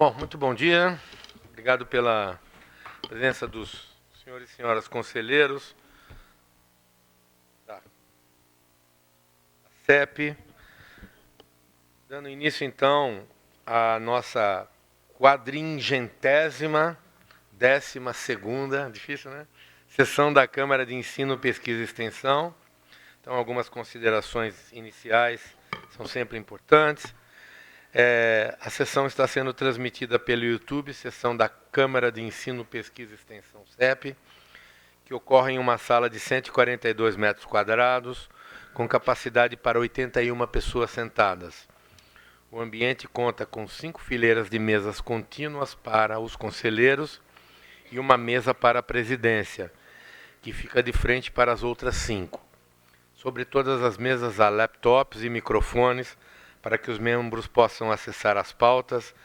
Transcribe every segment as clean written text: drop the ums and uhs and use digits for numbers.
Bom, muito bom dia. Obrigado pela presença dos senhores e senhoras conselheiros da CEP. Dando início, então, à nossa 412ª, difícil, né? Sessão da Câmara de Ensino, Pesquisa e Extensão. Então, algumas considerações iniciais são sempre importantes. A sessão está sendo transmitida pelo YouTube, sessão da Câmara de Ensino, Pesquisa e Extensão CEP, que ocorre em uma sala de 142 metros quadrados, com capacidade para 81 pessoas sentadas. O ambiente conta com 5 fileiras de mesas contínuas para os conselheiros e uma mesa para a presidência, que fica de frente para as outras 5. Sobre todas as mesas há laptops e microfones para que os membros possam acessar as pautas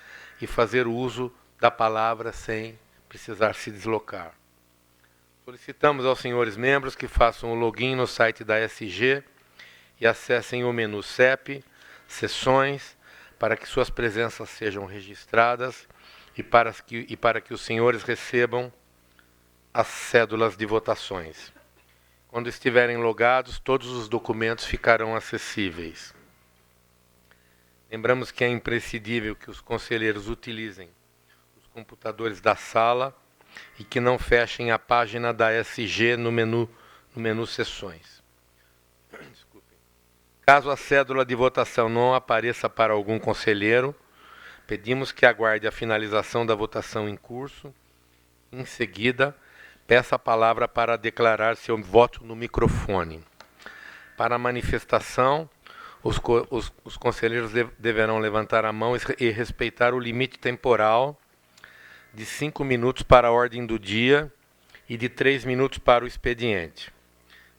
e fazer uso da palavra sem precisar se deslocar. Solicitamos aos senhores membros que façam o login no site da SG e acessem o menu CEP, Sessões, para que suas presenças sejam registradas e para que os senhores recebam as cédulas de votações. Quando estiverem logados, todos os documentos ficarão acessíveis. Lembramos que é imprescindível que os conselheiros utilizem os computadores da sala e que não fechem a página da SG no menu Sessões. Desculpem. Caso a cédula de votação não apareça para algum conselheiro, pedimos que aguarde a finalização da votação em curso. Em seguida, peça a palavra para declarar seu voto no microfone. Para a manifestação, os conselheiros deverão levantar a mão e respeitar o limite temporal de 5 minutos para a ordem do dia e de 3 minutos para o expediente.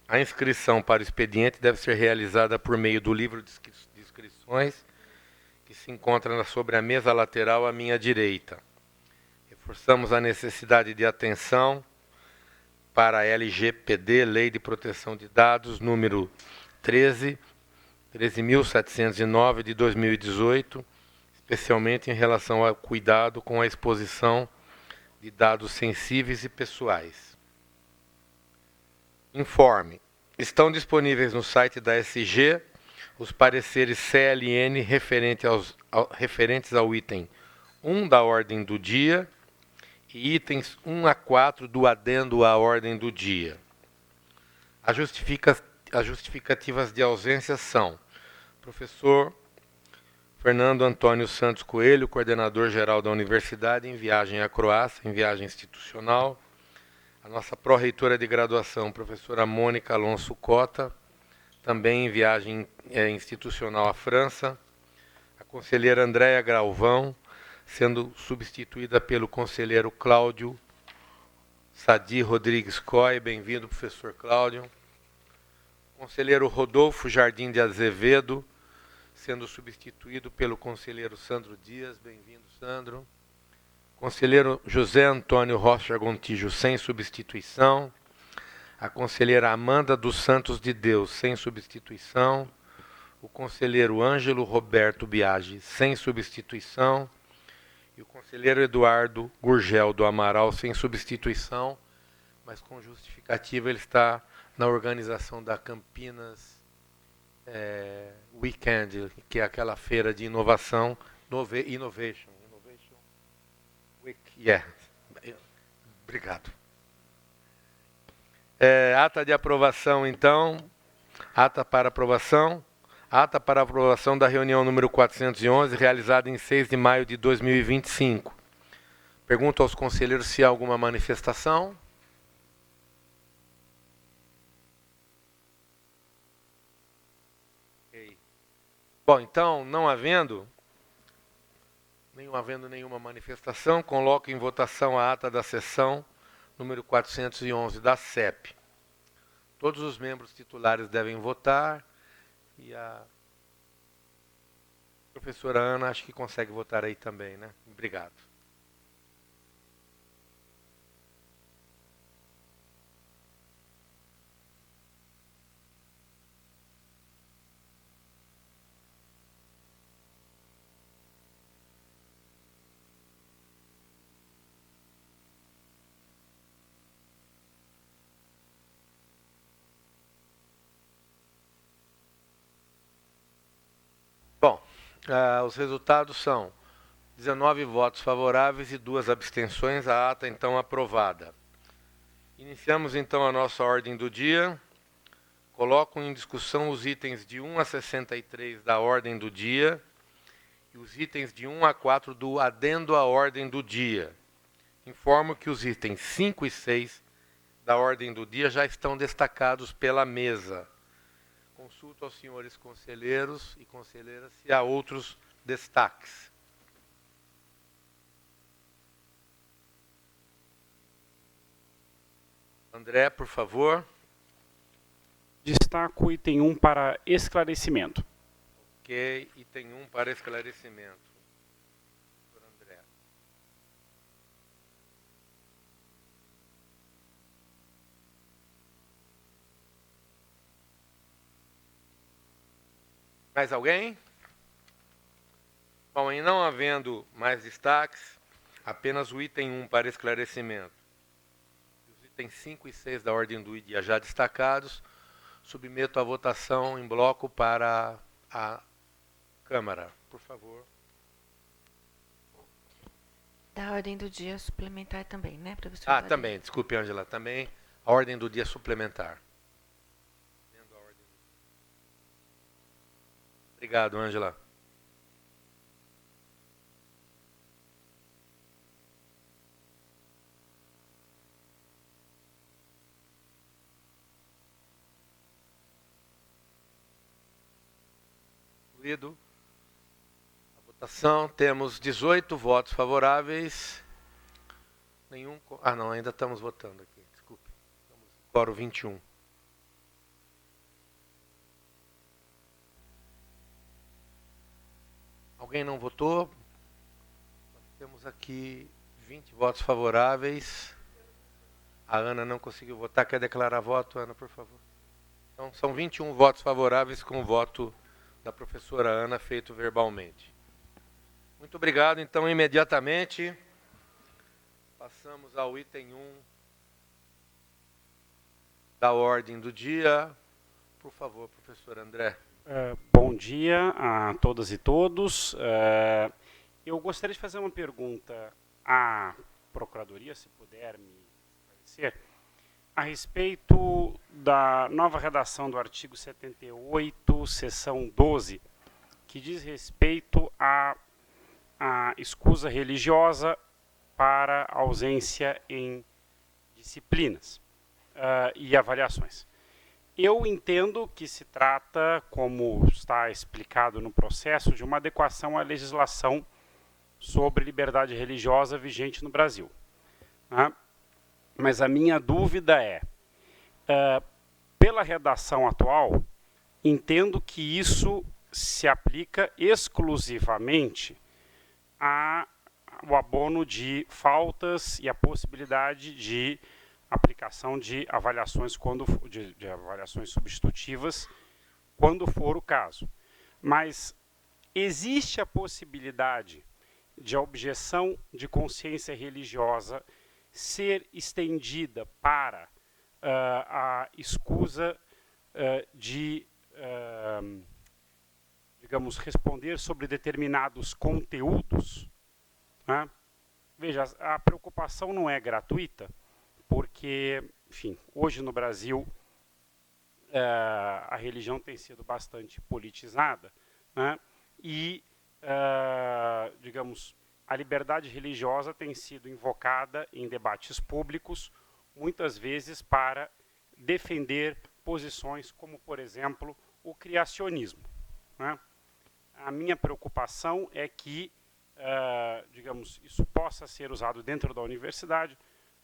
A inscrição para o expediente deve ser realizada por meio do livro de inscrições que se encontra sobre a mesa lateral à minha direita. Reforçamos a necessidade de atenção para a LGPD, Lei de Proteção de Dados, número 13.709 de 2018, especialmente em relação ao cuidado com a exposição de dados sensíveis e pessoais. Informe. Estão disponíveis no site da SG os pareceres CLN referentes ao item 1 da ordem do dia e itens 1 a 4 do adendo à ordem do dia. As justificativas de ausência são: professor Fernando Antônio Santos Coelho, coordenador-geral da Universidade, em viagem à Croácia, em viagem institucional. A nossa pró-reitora de graduação, professora Mônica Alonso Cota, também em viagem institucional à França. A conselheira Andréia Galvão, sendo substituída pelo conselheiro Cláudio Sadi Rodrigues Coy. Bem-vindo, professor Cláudio. Conselheiro Rodolfo Jardim de Azevedo, sendo substituído pelo conselheiro Sandro Dias. Bem-vindo, Sandro. Conselheiro José Antônio Rocha Gontijo, sem substituição. A conselheira Amanda dos Santos de Deus, sem substituição. O conselheiro Ângelo Roberto Biagi, sem substituição. E o conselheiro Eduardo Gurgel do Amaral, sem substituição, mas com justificativa. Ele está na organização da Campinas Weekend, que é aquela feira de inovação, Innovation Week. Obrigado. Ata de aprovação, então. Ata para aprovação. Ata para aprovação da reunião número 411, realizada em 6 de maio de 2025. Pergunto aos conselheiros se há alguma manifestação. Okay. Bom, então, não havendo nenhuma manifestação, coloco em votação a ata da sessão número 411 da CEP. Todos os membros titulares devem votar e a professora Ana acho que consegue votar aí também, né? Obrigado. Os resultados são 19 votos favoráveis e 2 abstenções. A ata, então, aprovada. Iniciamos, então, a nossa ordem do dia. Coloco em discussão os itens de 1 a 63 da ordem do dia e os itens de 1 a 4 do adendo à ordem do dia. Informo que os itens 5 e 6 da ordem do dia já estão destacados pela mesa. Consulto aos senhores conselheiros e conselheiras se há outros destaques. André, por favor. Destaco o item 1 para esclarecimento. Ok, item 1 para esclarecimento. Doutor André. Mais alguém? Bom, em não havendo mais destaques, apenas o item 1 para esclarecimento. Os itens 5 e 6 da ordem do dia já destacados, submeto à votação em bloco para a Câmara. Por favor. Da ordem do dia suplementar também, né, professor? Também, desculpe, Ângela, também a ordem do dia suplementar. Obrigado, Ângela. Concluído a votação, temos 18 votos favoráveis. Nenhum. Não, ainda estamos votando aqui, desculpe. Estamos em quórum 21. Alguém não votou? Nós temos aqui 20 votos favoráveis. A Ana não conseguiu votar. Quer declarar voto, Ana, por favor? Então, são 21 votos favoráveis com o voto da professora Ana feito verbalmente. Muito obrigado. Então, imediatamente, passamos ao item 1 da ordem do dia. Por favor, professor André. Bom dia a todas e todos. Eu gostaria de fazer uma pergunta à Procuradoria, se puder me esclarecer, a respeito da nova redação do artigo 78, seção 12, que diz respeito à escusa religiosa para ausência em disciplinas e avaliações. Eu entendo que se trata, como está explicado no processo, de uma adequação à legislação sobre liberdade religiosa vigente no Brasil. Mas a minha dúvida é, pela redação atual, entendo que isso se aplica exclusivamente ao abono de faltas e a possibilidade de aplicação de avaliações de avaliações substitutivas, quando for o caso. Mas existe a possibilidade de a objeção de consciência religiosa ser estendida para a escusa de, digamos, responder sobre determinados conteúdos, né? Veja, a preocupação não é gratuita, porque, enfim, hoje no Brasil a religião tem sido bastante politizada, né? E, digamos, a liberdade religiosa tem sido invocada em debates públicos, muitas vezes para defender posições como, por exemplo, o criacionismo, né? A minha preocupação é que, digamos, isso possa ser usado dentro da universidade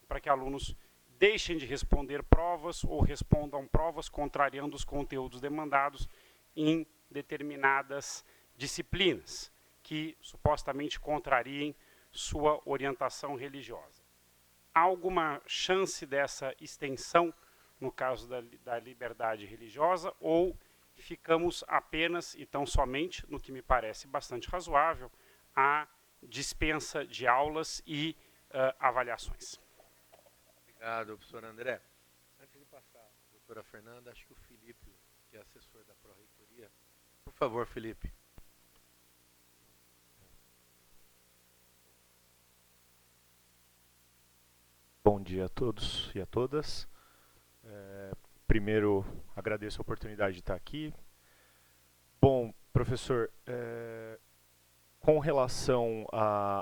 para que alunos deixem de responder provas ou respondam provas contrariando os conteúdos demandados em determinadas disciplinas que supostamente contrariem sua orientação religiosa. Há alguma chance dessa extensão no caso da liberdade religiosa ou ficamos apenas e tão somente, no que me parece bastante razoável, a dispensa de aulas e avaliações? Obrigado, professor André. Antes de passar a doutora Fernanda, acho que o Felipe, que é assessor da Pró-Reitoria. Por favor, Felipe. dia a todos e a todas. Primeiro, agradeço a oportunidade de estar aqui. Bom, professor, com relação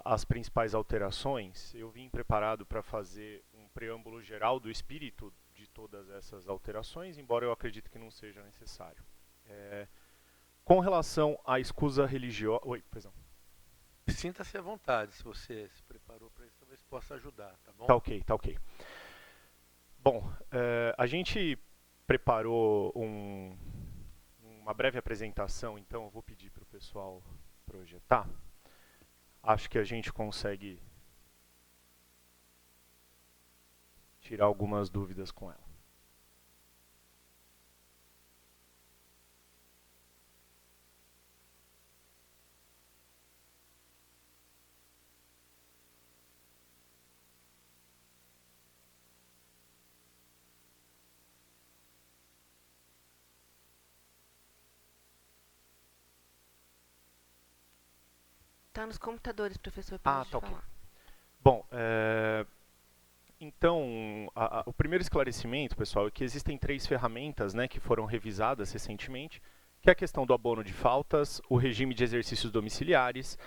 às principais alterações, eu vim preparado para fazer um preâmbulo geral do espírito de todas essas alterações, embora eu acredite que não seja necessário. Com relação à escusa religiosa... Oi, perdão. Sinta-se à vontade, se você se preparou para isso, talvez possa ajudar, tá bom? Tá ok, tá ok. Bom, a gente preparou uma breve apresentação, então eu vou pedir para o pessoal projetar. Acho que a gente consegue tirar algumas dúvidas com ela. Está nos computadores, professor, pode tá ok. falar. Bom, então, o primeiro esclarecimento, pessoal, é que existem 3 ferramentas, né, que foram revisadas recentemente, que é a questão do abono de faltas, o regime de exercícios domiciliares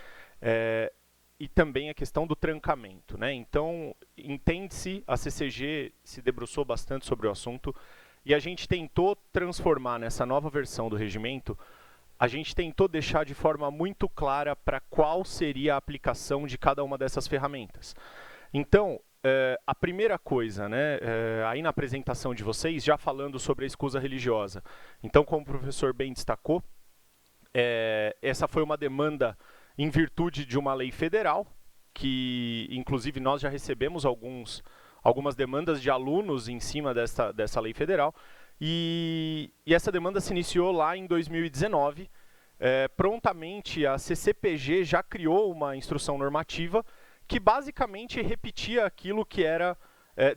e também a questão do trancamento, né? Então, entende-se, a CCG se debruçou bastante sobre o assunto e a gente tentou transformar nessa nova versão do regimento, a gente tentou deixar de forma muito clara para qual seria a aplicação de cada uma dessas ferramentas. Então, a primeira coisa, né, aí na apresentação de vocês, já falando sobre a escusa religiosa. Então, como o professor bem destacou, essa foi uma demanda em virtude de uma lei federal, que inclusive nós já recebemos algumas demandas de alunos em cima dessa lei federal, e essa demanda se iniciou lá em 2019. Prontamente a CCPG já criou uma instrução normativa que basicamente repetia aquilo que era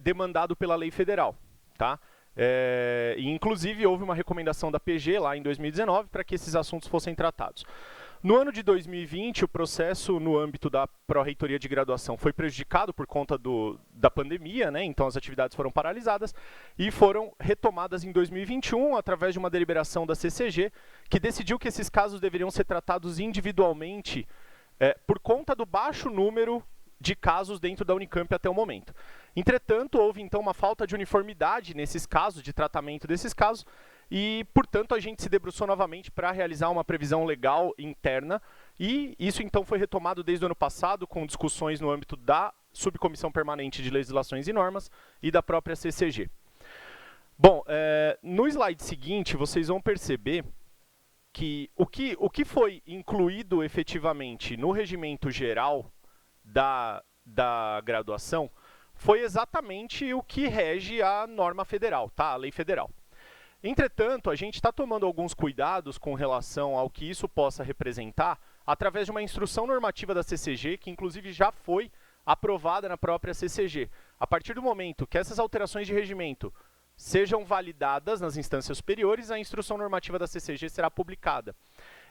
demandado pela lei federal, tá? E inclusive houve uma recomendação da PG lá em 2019 para que esses assuntos fossem tratados. No ano de 2020, o processo no âmbito da Pró-Reitoria de Graduação foi prejudicado por conta da pandemia, né? Então as atividades foram paralisadas e foram retomadas em 2021 através de uma deliberação da CCG, que decidiu que esses casos deveriam ser tratados individualmente por conta do baixo número de casos dentro da Unicamp até o momento. Entretanto, houve então uma falta de uniformidade nesses casos, de tratamento desses casos, e, portanto, a gente se debruçou novamente para realizar uma previsão legal interna, e isso então foi retomado desde o ano passado, com discussões no âmbito da Subcomissão Permanente de Legislações e Normas e da própria CCG. Bom, no slide seguinte, vocês vão perceber que o que foi incluído efetivamente no regimento geral da graduação foi exatamente o que rege a norma federal, tá? A lei federal. Entretanto, a gente está tomando alguns cuidados com relação ao que isso possa representar através de uma instrução normativa da CCG, que inclusive já foi aprovada na própria CCG. A partir do momento que essas alterações de regimento sejam validadas nas instâncias superiores, a instrução normativa da CCG será publicada.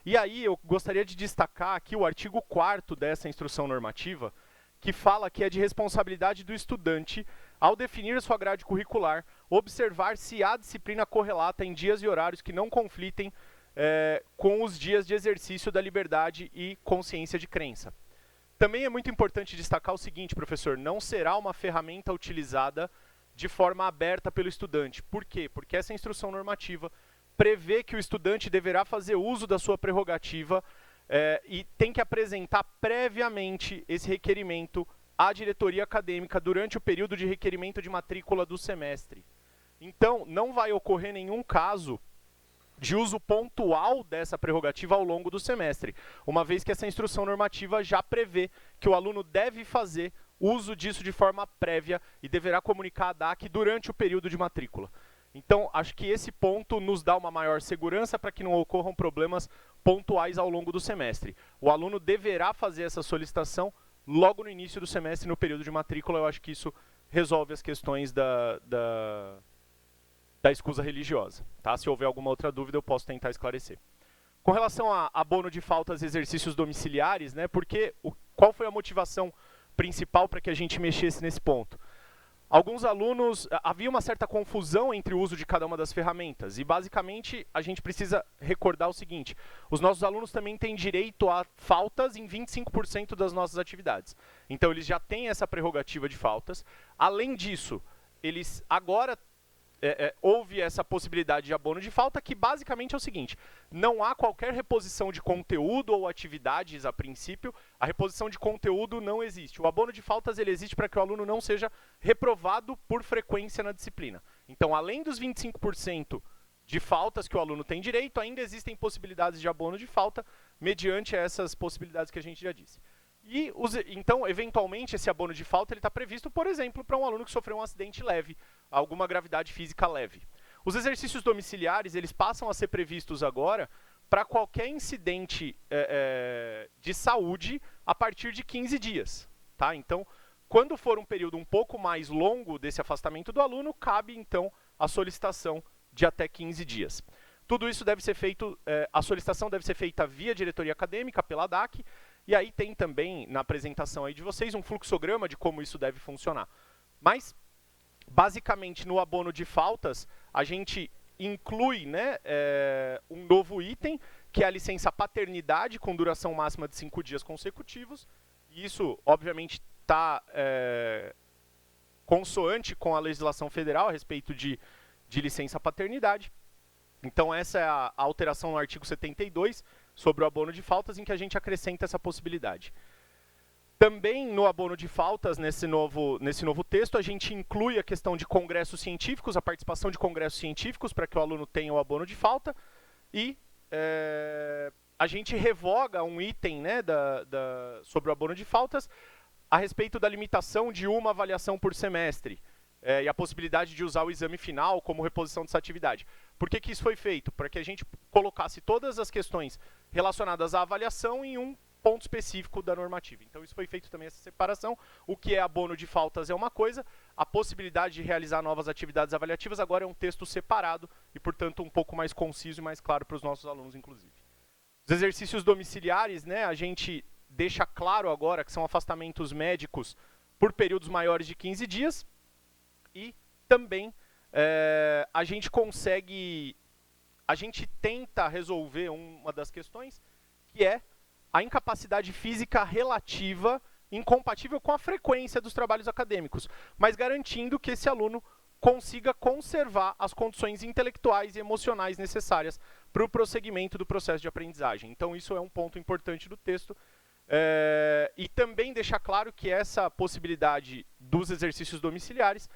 E aí eu gostaria de destacar aqui o artigo 4º dessa instrução normativa, que fala que é de responsabilidade do estudante, ao definir sua grade curricular, observar se há disciplina correlata em dias e horários que não conflitem com os dias de exercício da liberdade e consciência de crença. Também é muito importante destacar o seguinte, professor, não será uma ferramenta utilizada de forma aberta pelo estudante. Por quê? Porque essa instrução normativa prevê que o estudante deverá fazer uso da sua prerrogativa e tem que apresentar previamente esse requerimento à diretoria acadêmica durante o período de requerimento de matrícula do semestre. Então, não vai ocorrer nenhum caso de uso pontual dessa prerrogativa ao longo do semestre, uma vez que essa instrução normativa já prevê que o aluno deve fazer uso disso de forma prévia e deverá comunicar a DAC durante o período de matrícula. Então, acho que esse ponto nos dá uma maior segurança para que não ocorram problemas pontuais ao longo do semestre. O aluno deverá fazer essa solicitação logo no início do semestre, no período de matrícula. Eu acho que isso resolve as questões da escusa religiosa. Tá? Se houver alguma outra dúvida, eu posso tentar esclarecer. Com relação a abono de faltas e exercícios domiciliares, né, qual foi a motivação principal para que a gente mexesse nesse ponto? Alguns alunos, havia uma certa confusão entre o uso de cada uma das ferramentas, e basicamente a gente precisa recordar o seguinte: os nossos alunos também têm direito a faltas em 25% das nossas atividades. Então eles já têm essa prerrogativa de faltas. Além disso, eles agora houve essa possibilidade de abono de falta, que basicamente é o seguinte: não há qualquer reposição de conteúdo ou atividades a princípio. A reposição de conteúdo não existe. O abono de faltas ele existe para que o aluno não seja reprovado por frequência na disciplina. Então, além dos 25% de faltas que o aluno tem direito, ainda existem possibilidades de abono de falta mediante essas possibilidades que a gente já disse. E, então, eventualmente, esse abono de falta está previsto, por exemplo, para um aluno que sofreu um acidente leve, alguma gravidade física leve. Os exercícios domiciliares eles passam a ser previstos agora para qualquer incidente de saúde a partir de 15 dias. Tá? Então, quando for um período um pouco mais longo desse afastamento do aluno, cabe, então, a solicitação de até 15 dias. Tudo isso deve ser feito, a solicitação deve ser feita via diretoria acadêmica, pela DAC, e aí tem também, na apresentação aí de vocês, um fluxograma de como isso deve funcionar. Mas, basicamente, no abono de faltas, a gente inclui, né, um novo item, que é a licença paternidade, com duração máxima de 5 dias consecutivos. E isso, obviamente, está consoante com a legislação federal a respeito de licença paternidade. Então, essa é a alteração no artigo 72, sobre o abono de faltas, em que a gente acrescenta essa possibilidade. Também no abono de faltas, nesse novo texto, a gente inclui a questão de congressos científicos, a participação de congressos científicos, para que o aluno tenha o abono de falta, e a gente revoga um item, né, sobre o abono de faltas, a respeito da limitação de uma avaliação por semestre, e a possibilidade de usar o exame final como reposição dessa atividade. Por que isso foi feito? Para que a gente colocasse todas as questões relacionadas à avaliação em um ponto específico da normativa. Então, isso foi feito também, essa separação. O que é abono de faltas é uma coisa, a possibilidade de realizar novas atividades avaliativas agora é um texto separado e, portanto, um pouco mais conciso e mais claro para os nossos alunos, inclusive. Os exercícios domiciliares, né, a gente deixa claro agora que são afastamentos médicos por períodos maiores de 15 dias e também a gente tenta resolver uma das questões, que é a incapacidade física relativa incompatível com a frequência dos trabalhos acadêmicos, mas garantindo que esse aluno consiga conservar as condições intelectuais e emocionais necessárias para o prosseguimento do processo de aprendizagem. Então, isso é um ponto importante do texto. E também deixar claro que essa possibilidade dos exercícios domiciliares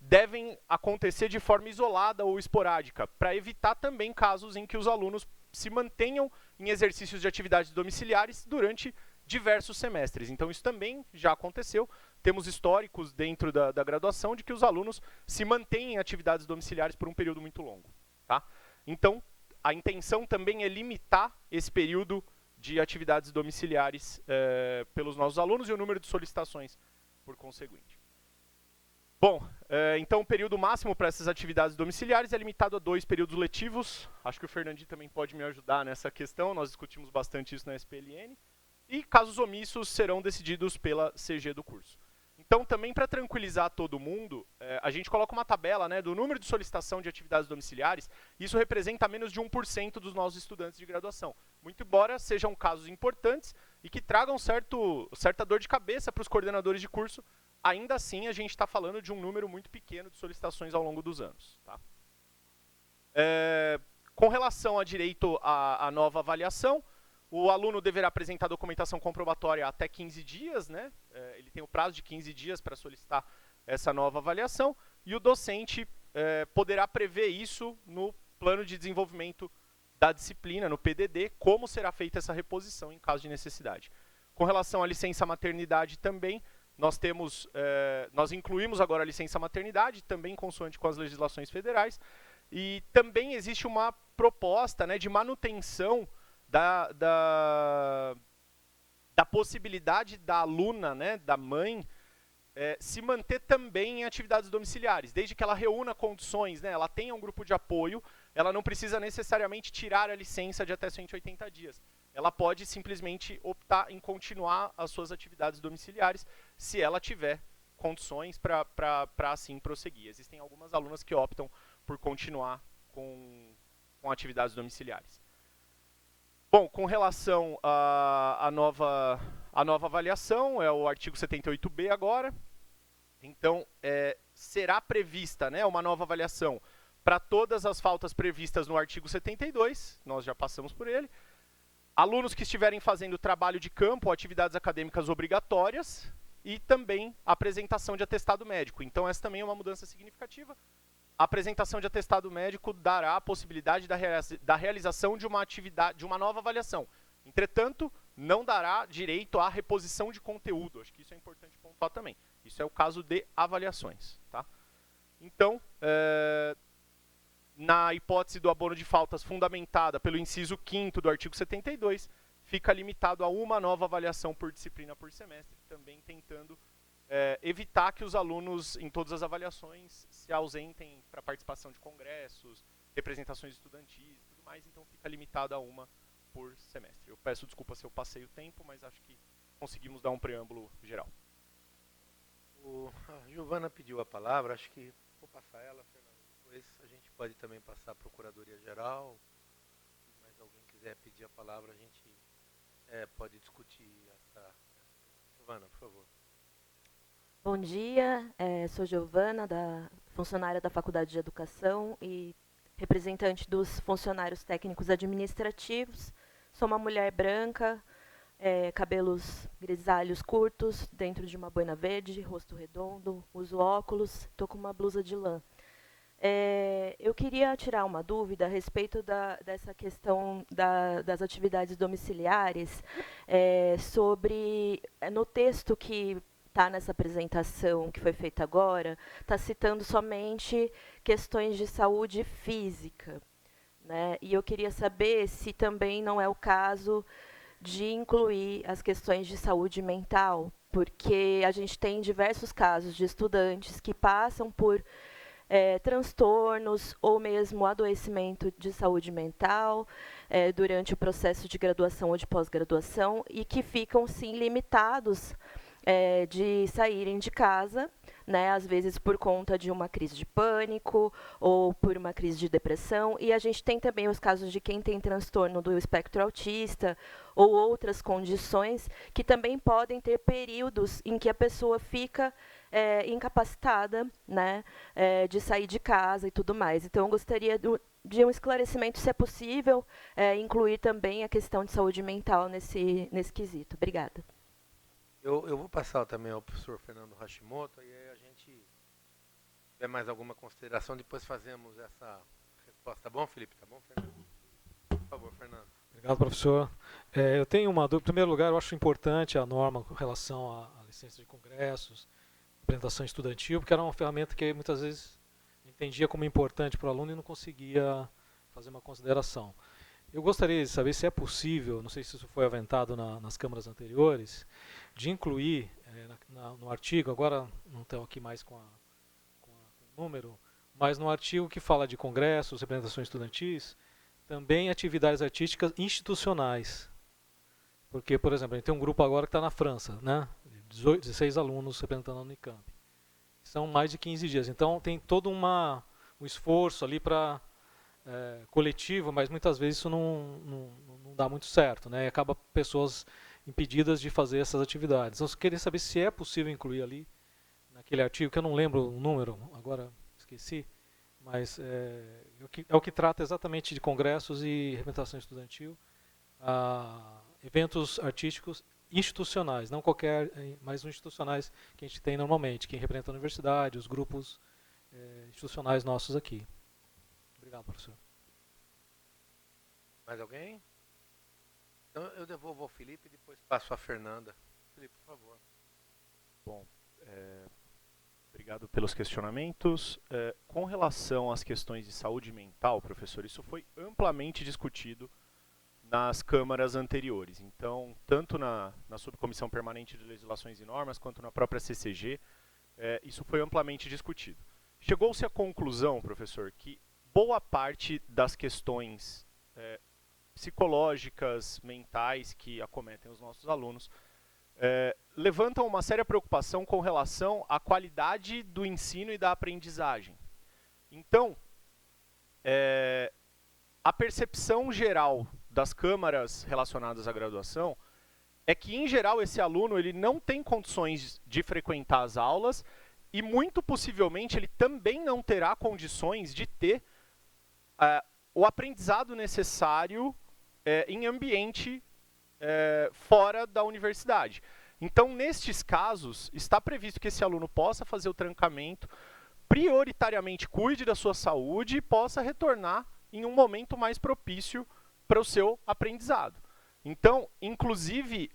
devem acontecer de forma isolada ou esporádica, para evitar também casos em que os alunos se mantenham em exercícios de atividades domiciliares durante diversos semestres. Então, isso também já aconteceu. Temos históricos dentro da graduação de que os alunos se mantêm em atividades domiciliares por um período muito longo. Tá? Então, a intenção também é limitar esse período de atividades domiciliares pelos nossos alunos e o número de solicitações por conseguinte. Bom, então o período máximo para essas atividades domiciliares é limitado a 2 períodos letivos. Acho que o Fernandinho também pode me ajudar nessa questão, nós discutimos bastante isso na SPLN. E casos omissos serão decididos pela CG do curso. Então, também para tranquilizar todo mundo, a gente coloca uma tabela, né, do número de solicitação de atividades domiciliares. Isso representa menos de 1% dos nossos estudantes de graduação. Muito embora sejam casos importantes e que tragam certa dor de cabeça para os coordenadores de curso, ainda assim a gente está falando de um número muito pequeno de solicitações ao longo dos anos. Tá? Com relação a direito à nova avaliação, o aluno deverá apresentar documentação comprobatória até 15 dias, né? Ele tem o prazo de 15 dias para solicitar essa nova avaliação, e o docente poderá prever isso no plano de desenvolvimento da disciplina, no PDD, como será feita essa reposição em caso de necessidade. Com relação à licença maternidade também, nós incluímos agora a licença maternidade, também consoante com as legislações federais, e também existe uma proposta, né, de manutenção da possibilidade da aluna, né, da mãe, se manter também em atividades domiciliares, desde que ela reúna condições, né, ela tenha um grupo de apoio, ela não precisa necessariamente tirar a licença de até 180 dias. Ela pode simplesmente optar em continuar as suas atividades domiciliares, se ela tiver condições para assim prosseguir. Existem algumas alunas que optam por continuar com atividades domiciliares. Bom, com relação à nova avaliação, é o artigo 78B agora. Então, será prevista, né, uma nova avaliação para todas as faltas previstas no artigo 72, nós já passamos por ele. Alunos que estiverem fazendo trabalho de campo ou atividades acadêmicas obrigatórias e também apresentação de atestado médico. Então, essa também é uma mudança significativa. A apresentação de atestado médico dará a possibilidade da realização de uma atividade, de uma nova avaliação. Entretanto, não dará direito à reposição de conteúdo. Acho que isso é importante pontuar também. Isso é o caso de avaliações. Tá? Então, na hipótese do abono de faltas fundamentada pelo inciso 5º do artigo 72, fica limitado a uma nova avaliação por disciplina por semestre, também tentando evitar que os alunos, em todas as avaliações, se ausentem para participação de congressos, representações estudantis e tudo mais, então fica limitado a uma por semestre. Eu peço desculpa se eu passei o tempo, mas acho que conseguimos dar um preâmbulo geral. A Giovana pediu a palavra, acho que vou passar ela, Fernando. Depois a gente pode também passar a Procuradoria-Geral. Se mais alguém quiser pedir a palavra, a gente pode discutir essa. Giovana, por favor. Bom dia, sou Giovana, funcionária da Faculdade de Educação e representante dos funcionários técnicos administrativos. Sou uma mulher branca, cabelos grisalhos curtos, dentro de uma boina verde, rosto redondo, uso óculos, estou com uma blusa de lã. Eu queria tirar uma dúvida a respeito dessa questão das atividades domiciliares, sobre, no texto que está nessa apresentação que foi feita agora, está citando somente questões de saúde física, né? E eu queria saber se também não é o caso de incluir as questões de saúde mental, porque a gente tem diversos casos de estudantes que passam por transtornos ou mesmo adoecimento de saúde mental durante o processo de graduação ou de pós-graduação e que ficam, sim, limitados de saírem de casa, né, às vezes por conta de uma crise de pânico ou por uma crise de depressão. E a gente tem também os casos de quem tem transtorno do espectro autista ou outras condições que também podem ter períodos em que a pessoa fica incapacitada, né, de sair de casa e tudo mais. Então, eu gostaria de um esclarecimento, se é possível, incluir também a questão de saúde mental nesse quesito. Obrigada. Eu vou passar também ao professor Fernando Hashimoto, e aí a gente tiver mais alguma consideração, depois fazemos essa resposta. Tá bom, Felipe? Tá bom, Fernando? Por favor, Fernando. Obrigado, professor. Eu tenho uma dúvida. Em primeiro lugar, eu acho importante a norma com relação à licença de congressos, apresentação estudantil, porque era uma ferramenta que muitas vezes entendia como importante para o aluno e não conseguia fazer uma consideração. Eu gostaria de saber se é possível, não sei se isso foi aventado nas câmaras anteriores, de incluir no artigo, agora não estou aqui mais com o número, mas no artigo que fala de congressos, representações estudantis, também atividades artísticas institucionais. Porque, por exemplo, a gente tem um grupo agora que está na França, né? 16 alunos representando a Unicamp. São mais de 15 dias. Então, tem todo um esforço ali para coletivo, mas muitas vezes isso não dá muito certo, né? E acaba pessoas impedidas de fazer essas atividades. Então, eu queria saber se é possível incluir ali, naquele artigo, que eu não lembro o número, agora esqueci, mas é o que trata exatamente de congressos e representação estudantil, eventos artísticos institucionais, não qualquer, mas os institucionais que a gente tem normalmente, quem representa a universidade, os grupos institucionais nossos aqui. Obrigado, professor. Mais alguém? Então eu devolvo ao Felipe e depois passo a Fernanda. Felipe, por favor. Bom, obrigado pelos questionamentos. Com relação às questões de saúde mental, professor, isso foi amplamente discutido nas câmaras anteriores. Então, tanto na Subcomissão Permanente de Legislações e Normas, quanto na própria CCG, isso foi amplamente discutido. Chegou-se à conclusão, professor, que boa parte das questões psicológicas, mentais, que acometem os nossos alunos, levantam uma séria preocupação com relação à qualidade do ensino e da aprendizagem. Então, a percepção geral das câmaras relacionadas à graduação é que, em geral, esse aluno ele não tem condições de frequentar as aulas e, muito possivelmente, ele também não terá condições de ter o aprendizado necessário em ambiente fora da universidade. Então, nestes casos, está previsto que esse aluno possa fazer o trancamento, prioritariamente cuide da sua saúde e possa retornar em um momento mais propício para o seu aprendizado. Então, inclusive,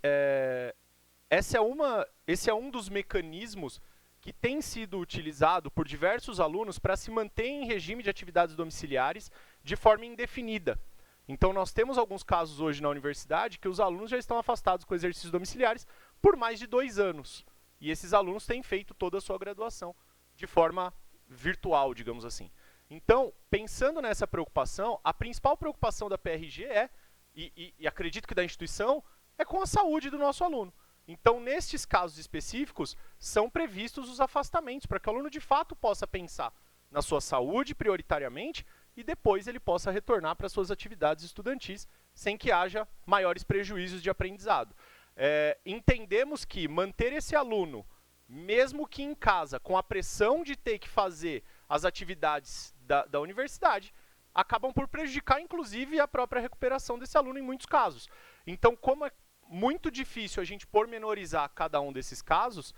esse é um dos mecanismos que tem sido utilizado por diversos alunos para se manter em regime de atividades domiciliares de forma indefinida. Então, nós temos alguns casos hoje na universidade que os alunos já estão afastados com exercícios domiciliares por mais de 2 anos. E esses alunos têm feito toda a sua graduação de forma virtual, digamos assim. Então, pensando nessa preocupação, a principal preocupação da PRG e acredito que da instituição, é com a saúde do nosso aluno. Então, nestes casos específicos, são previstos os afastamentos, para que o aluno de fato possa pensar na sua saúde prioritariamente e depois ele possa retornar para suas atividades estudantis sem que haja maiores prejuízos de aprendizado. Entendemos que manter esse aluno, mesmo que em casa, com a pressão de ter que fazer as atividades da universidade, acabam por prejudicar, inclusive, a própria recuperação desse aluno em muitos casos. Então, como é muito difícil a gente pormenorizar cada um desses casos,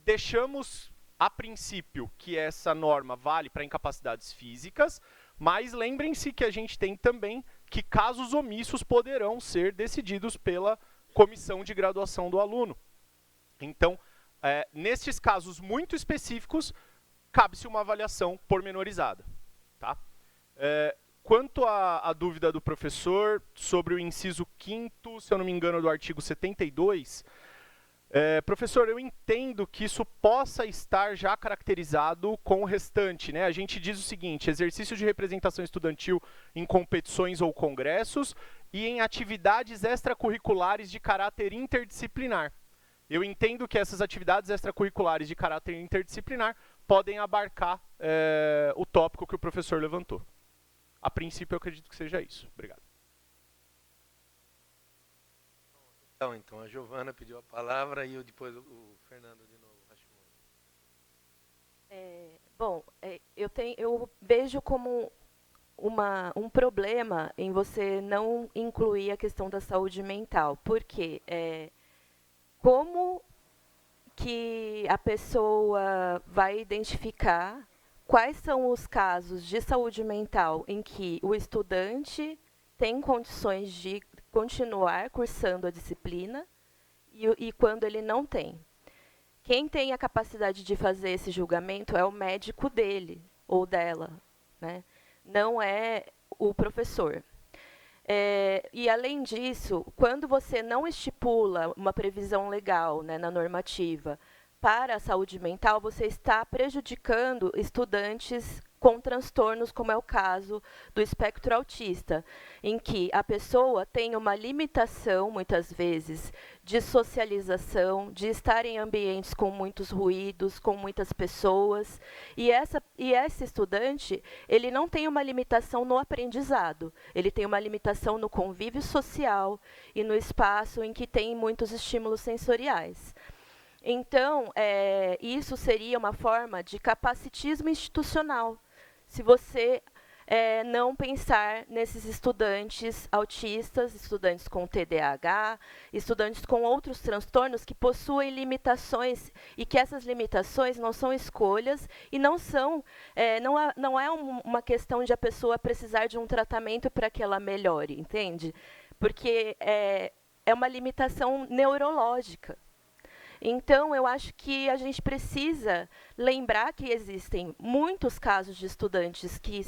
deixamos, a princípio, que essa norma vale para incapacidades físicas, mas lembrem-se que a gente tem também que casos omissos poderão ser decididos pela comissão de graduação do aluno. Então, nestes casos muito específicos, cabe-se uma avaliação pormenorizada. Tá? Quanto à dúvida do professor sobre o inciso 5º, se eu não me engano, do artigo 72, professor, eu entendo que isso possa estar já caracterizado com o restante, né? A gente diz o seguinte: exercício de representação estudantil em competições ou congressos e em atividades extracurriculares de caráter interdisciplinar. Eu entendo que essas atividades extracurriculares de caráter interdisciplinar podem abarcar o tópico que o professor levantou. A princípio, eu acredito que seja isso. Obrigado. Então, a Giovana pediu a palavra e depois o Fernando de novo. Eu vejo como um problema em você não incluir a questão da saúde mental. Por quê? Como que a pessoa vai identificar quais são os casos de saúde mental em que o estudante tem condições de continuar cursando a disciplina e quando ele não tem? Quem tem a capacidade de fazer esse julgamento é o médico dele ou dela, né? Não é o professor. E, além disso, quando você não estipula uma previsão legal, né, na normativa para a saúde mental, você está prejudicando estudantes com transtornos, como é o caso do espectro autista, em que a pessoa tem uma limitação, muitas vezes, de socialização, de estar em ambientes com muitos ruídos, com muitas pessoas, e esse estudante, ele não tem uma limitação no aprendizado, ele tem uma limitação no convívio social e no espaço em que tem muitos estímulos sensoriais. Então, isso seria uma forma de capacitismo institucional, se você não pensar nesses estudantes autistas, estudantes com TDAH, estudantes com outros transtornos que possuem limitações e que essas limitações não são escolhas e não é uma questão de a pessoa precisar de um tratamento para que ela melhore, entende? Porque é uma limitação neurológica. Então, eu acho que a gente precisa lembrar que existem muitos casos de estudantes que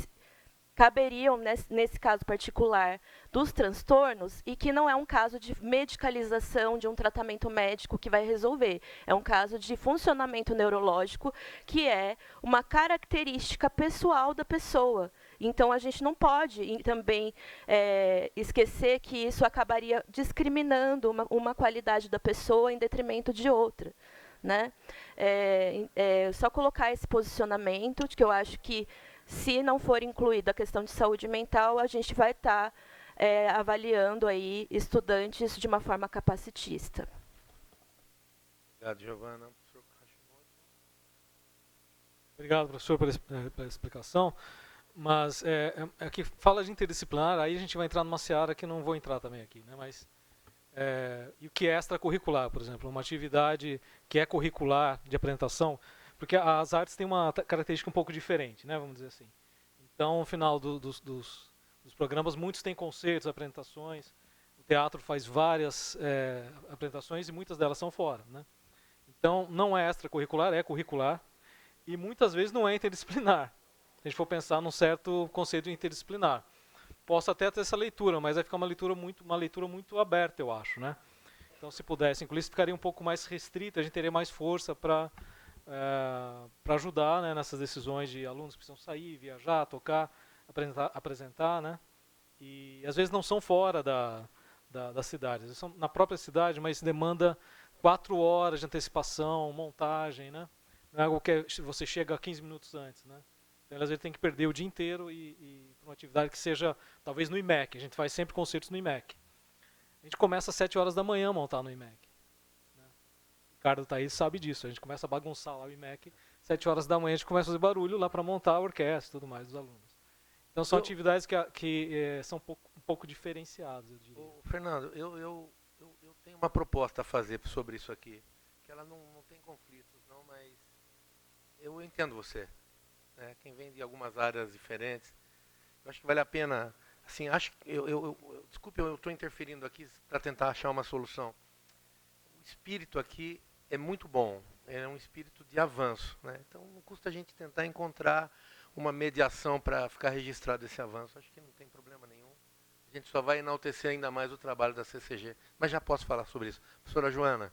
caberiam, nesse caso particular, dos transtornos, e que não é um caso de medicalização de um tratamento médico que vai resolver. É um caso de funcionamento neurológico, que é uma característica pessoal da pessoa. Então, a gente não pode também esquecer que isso acabaria discriminando uma qualidade da pessoa em detrimento de outra. Né? Só colocar esse posicionamento, de que eu acho que, se não for incluída a questão de saúde mental, a gente vai estar avaliando aí estudantes de uma forma capacitista. Obrigado, Giovana. Obrigado, professor, pela explicação. Mas aqui fala de interdisciplinar, aí a gente vai entrar numa seara que não vou entrar também aqui, né? Mas e o que é extracurricular, por exemplo, uma atividade que é curricular de apresentação, porque as artes têm uma característica um pouco diferente, né? Vamos dizer assim. Então, no final dos programas, muitos têm concertos, apresentações. O teatro faz várias apresentações e muitas delas são fora, né? Então, não é extracurricular, é curricular e muitas vezes não é interdisciplinar. Se a gente for pensar num certo conceito interdisciplinar. Posso até ter essa leitura, mas vai ficar uma leitura muito aberta, eu acho, né? Então, se pudesse incluir, isso ficaria um pouco mais restrita, a gente teria mais força para ajudar, né, nessas decisões de alunos que precisam sair, viajar, tocar, apresentar, né? E às vezes não são fora da cidade, às vezes são na própria cidade, mas demanda 4 horas de antecipação, montagem, né? Não é algo que você chega 15 minutos antes, né? Então, às vezes tem que perder o dia inteiro e para uma atividade que seja, talvez no IMEC. A gente faz sempre concertos no IMEC. A gente começa às 7 horas da manhã a montar no IMEC. Né? O Ricardo Thaís sabe disso. A gente começa a bagunçar lá o IMEC. 7 horas da manhã a gente começa a fazer barulho lá para montar a orquestra e tudo mais dos alunos. Então são atividades que são um pouco diferenciadas, eu diria. Fernando, eu tenho uma proposta a fazer sobre isso aqui. Que ela não tem conflitos, não, mas eu entendo você. Quem vem de algumas áreas diferentes, eu acho que vale a pena, assim, desculpe, eu estou interferindo aqui para tentar achar uma solução. O espírito aqui é muito bom, é um espírito de avanço, né? Então não custa a gente tentar encontrar uma mediação para ficar registrado esse avanço, acho que não tem problema nenhum. A gente só vai enaltecer ainda mais o trabalho da CCG, mas já posso falar sobre isso. Professora Joana.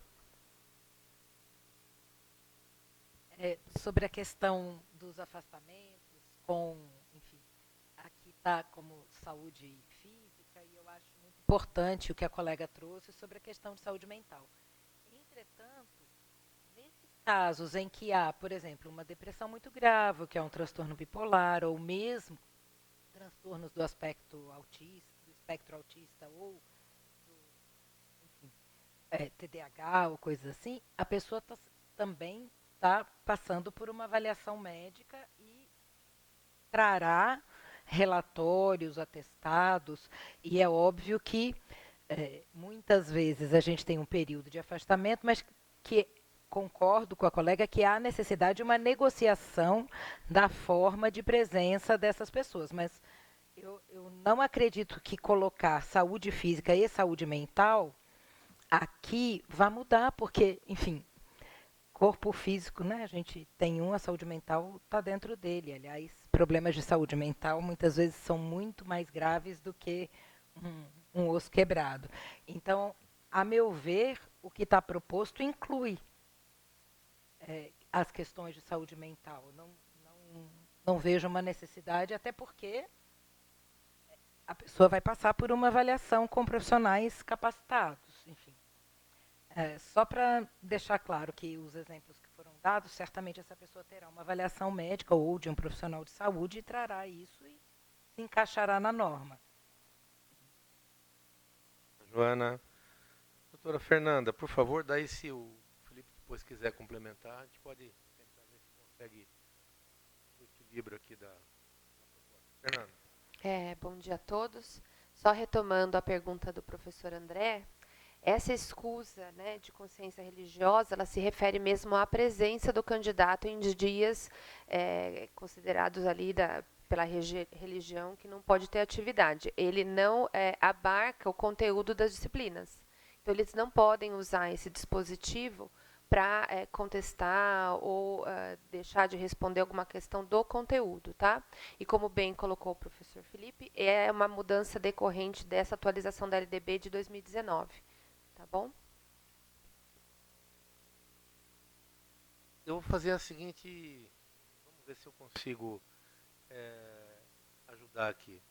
Sobre a questão dos afastamentos, enfim, aqui está como saúde física, e eu acho muito importante o que a colega trouxe sobre a questão de saúde mental. Entretanto, nesses casos em que há, por exemplo, uma depressão muito grave, que é um transtorno bipolar, ou mesmo transtornos do espectro autista, ou enfim, TDAH ou coisas assim, a pessoa também está passando por uma avaliação médica e trará relatórios, atestados, e é óbvio que muitas vezes a gente tem um período de afastamento, mas que concordo com a colega que há necessidade de uma negociação da forma de presença dessas pessoas, mas eu não acredito que colocar saúde física e saúde mental aqui vai mudar, porque, enfim, corpo físico, né? A gente tem a saúde mental está dentro dele. Aliás, problemas de saúde mental muitas vezes são muito mais graves do que um osso quebrado. Então, a meu ver, o que está proposto inclui as questões de saúde mental. Não vejo uma necessidade, até porque a pessoa vai passar por uma avaliação com profissionais capacitados, enfim. Só para deixar claro que os exemplos que foram dados, certamente essa pessoa terá uma avaliação médica ou de um profissional de saúde e trará isso e se encaixará na norma. Joana. Doutora Fernanda, por favor, daí se o Felipe depois quiser complementar, a gente pode tentar ver se consegue o equilíbrio aqui da proposta. Fernanda. Bom dia a todos. Só retomando a pergunta do professor André, essa escusa, né, de consciência religiosa, ela se refere mesmo à presença do candidato em dias considerados ali pela religião que não pode ter atividade. Ele não abarca o conteúdo das disciplinas. Então, eles não podem usar esse dispositivo para contestar ou deixar de responder alguma questão do conteúdo, tá? E como bem colocou o professor Felipe, é uma mudança decorrente dessa atualização da LDB de 2019, tá bom? Eu vou fazer a seguinte, vamos ver se eu consigo ajudar aqui.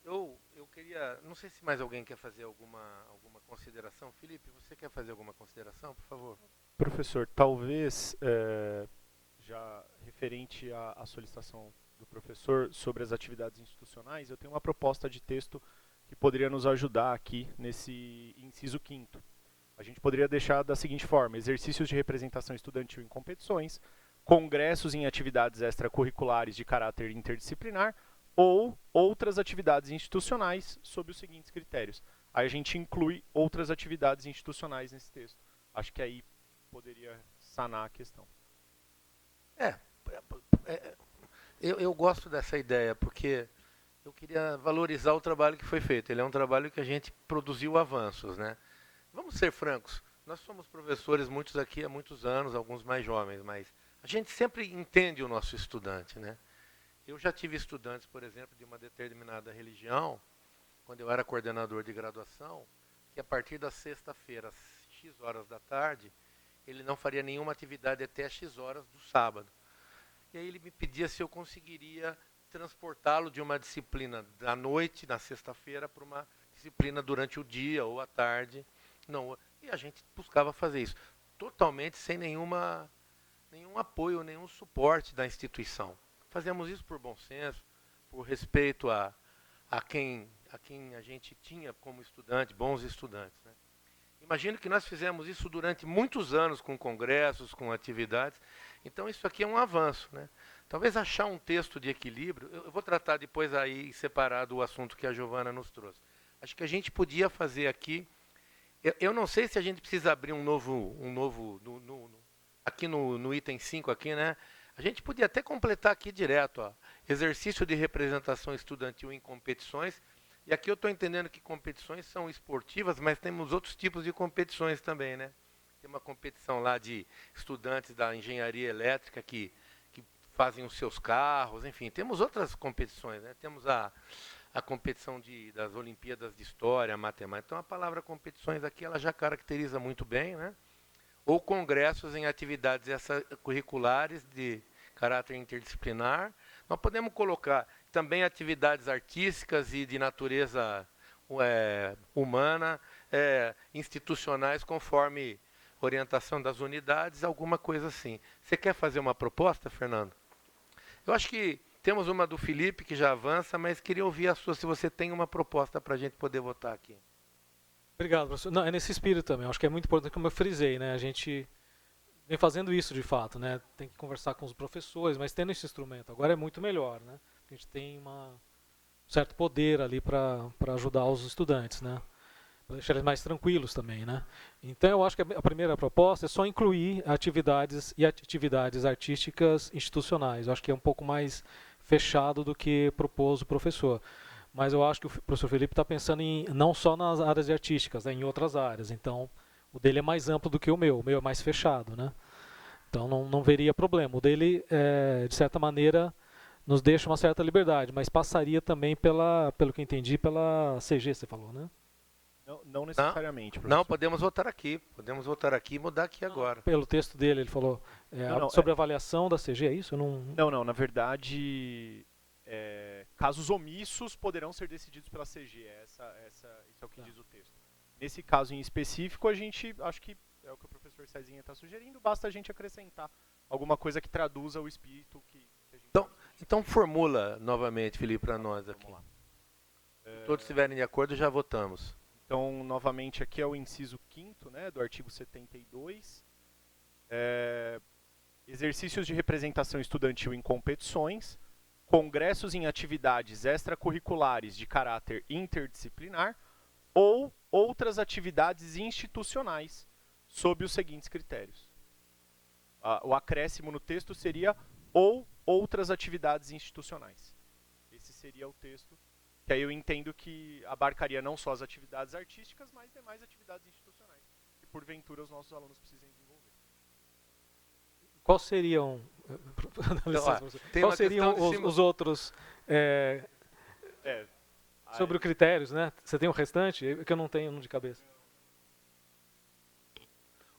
Eu queria, não sei se mais alguém quer fazer alguma consideração. Felipe, você quer fazer alguma consideração, por favor? Professor, talvez, já referente à solicitação do professor sobre as atividades institucionais, eu tenho uma proposta de texto que poderia nos ajudar aqui nesse inciso 5º. A gente poderia deixar da seguinte forma: exercícios de representação estudantil em competições, congressos em atividades extracurriculares de caráter interdisciplinar ou outras atividades institucionais sob os seguintes critérios. Aí a gente inclui outras atividades institucionais nesse texto. Acho que aí poderia sanar a questão. Eu gosto dessa ideia, porque eu queria valorizar o trabalho que foi feito. Ele é um trabalho que a gente produziu avanços, né? Vamos ser francos, nós somos professores, muitos aqui há muitos anos, alguns mais jovens, mas a gente sempre entende o nosso estudante, né? Eu já tive estudantes, por exemplo, de uma determinada religião, quando eu era coordenador de graduação, que a partir da sexta-feira, às X horas da tarde, ele não faria nenhuma atividade até às X horas do sábado. E aí ele me pedia se eu conseguiria transportá-lo de uma disciplina da noite, na sexta-feira, para uma disciplina durante o dia ou à tarde. Não, e a gente buscava fazer isso, totalmente sem nenhum apoio, nenhum suporte da instituição. Fazemos isso por bom senso, por respeito a quem a gente tinha como estudante, bons estudantes, né? Imagino que nós fizemos isso durante muitos anos com congressos, com atividades. Então isso aqui é um avanço, né? Talvez achar um texto de equilíbrio. Eu vou tratar depois aí separado o assunto que a Giovana nos trouxe. Acho que a gente podia fazer aqui. Eu não sei se a gente precisa abrir um novo aqui no item 5 aqui, né? A gente podia até completar aqui direto, ó, exercício de representação estudantil em competições. E aqui eu estou entendendo que competições são esportivas, mas temos outros tipos de competições também, né? Tem uma competição lá de estudantes da engenharia elétrica que fazem os seus carros, enfim, temos outras competições, né? Temos a competição das Olimpíadas de História, Matemática. Então a palavra competições aqui ela já caracteriza muito bem, né? Ou congressos em atividades extracurriculares de caráter interdisciplinar. Nós podemos colocar também atividades artísticas e de natureza humana, institucionais, conforme orientação das unidades, alguma coisa assim. Você quer fazer uma proposta, Fernando? Eu acho que temos uma do Felipe, que já avança, mas queria ouvir a sua, se você tem uma proposta para a gente poder votar aqui. Obrigado, professor. Não, é nesse espírito também. Acho que é muito importante, como eu frisei, né? A gente vem fazendo isso de fato, né? Tem que conversar com os professores, mas tendo esse instrumento agora é muito melhor, né? A gente tem um certo poder ali para ajudar os estudantes, né? Para deixar eles mais tranquilos também, né? Então eu acho que a primeira proposta é só incluir atividades artísticas institucionais. Eu acho que é um pouco mais fechado do que propôs o professor. Mas eu acho que o professor Felipe está pensando não só nas áreas artísticas, né, em outras áreas. Então, o dele é mais amplo do que o meu é mais fechado, né? Então, não veria problema. O dele, de certa maneira, nos deixa uma certa liberdade, mas passaria também, pelo que entendi, pela CG, você falou, né? Não necessariamente, professor. Não, podemos votar aqui. Podemos votar aqui e mudar aqui agora. Pelo texto dele, ele falou sobre a avaliação da CG, é isso? Não, na verdade... casos omissos poderão ser decididos pela CG. Isso é o que diz o texto. Nesse caso em específico, a gente acho que é o que o professor Cezinha está sugerindo, basta a gente acrescentar alguma coisa que traduza o espírito que a gente... Então formula novamente, Felipe, para nós aqui. Vamos lá. Se todos estiverem de acordo, já votamos. Então, novamente, aqui é o inciso 5º, né, do artigo 72. Exercícios de representação estudantil em competições, congressos em atividades extracurriculares de caráter interdisciplinar ou outras atividades institucionais sob os seguintes critérios. O acréscimo no texto seria ou outras atividades institucionais. Esse seria o texto que aí eu entendo que abarcaria não só as atividades artísticas, mas demais atividades institucionais, que porventura os nossos alunos precisem desenvolver. Quais seriam, tem quais uma seriam questão de os outros sobre os critérios, né? Você tem o restante? Que eu não tenho de cabeça.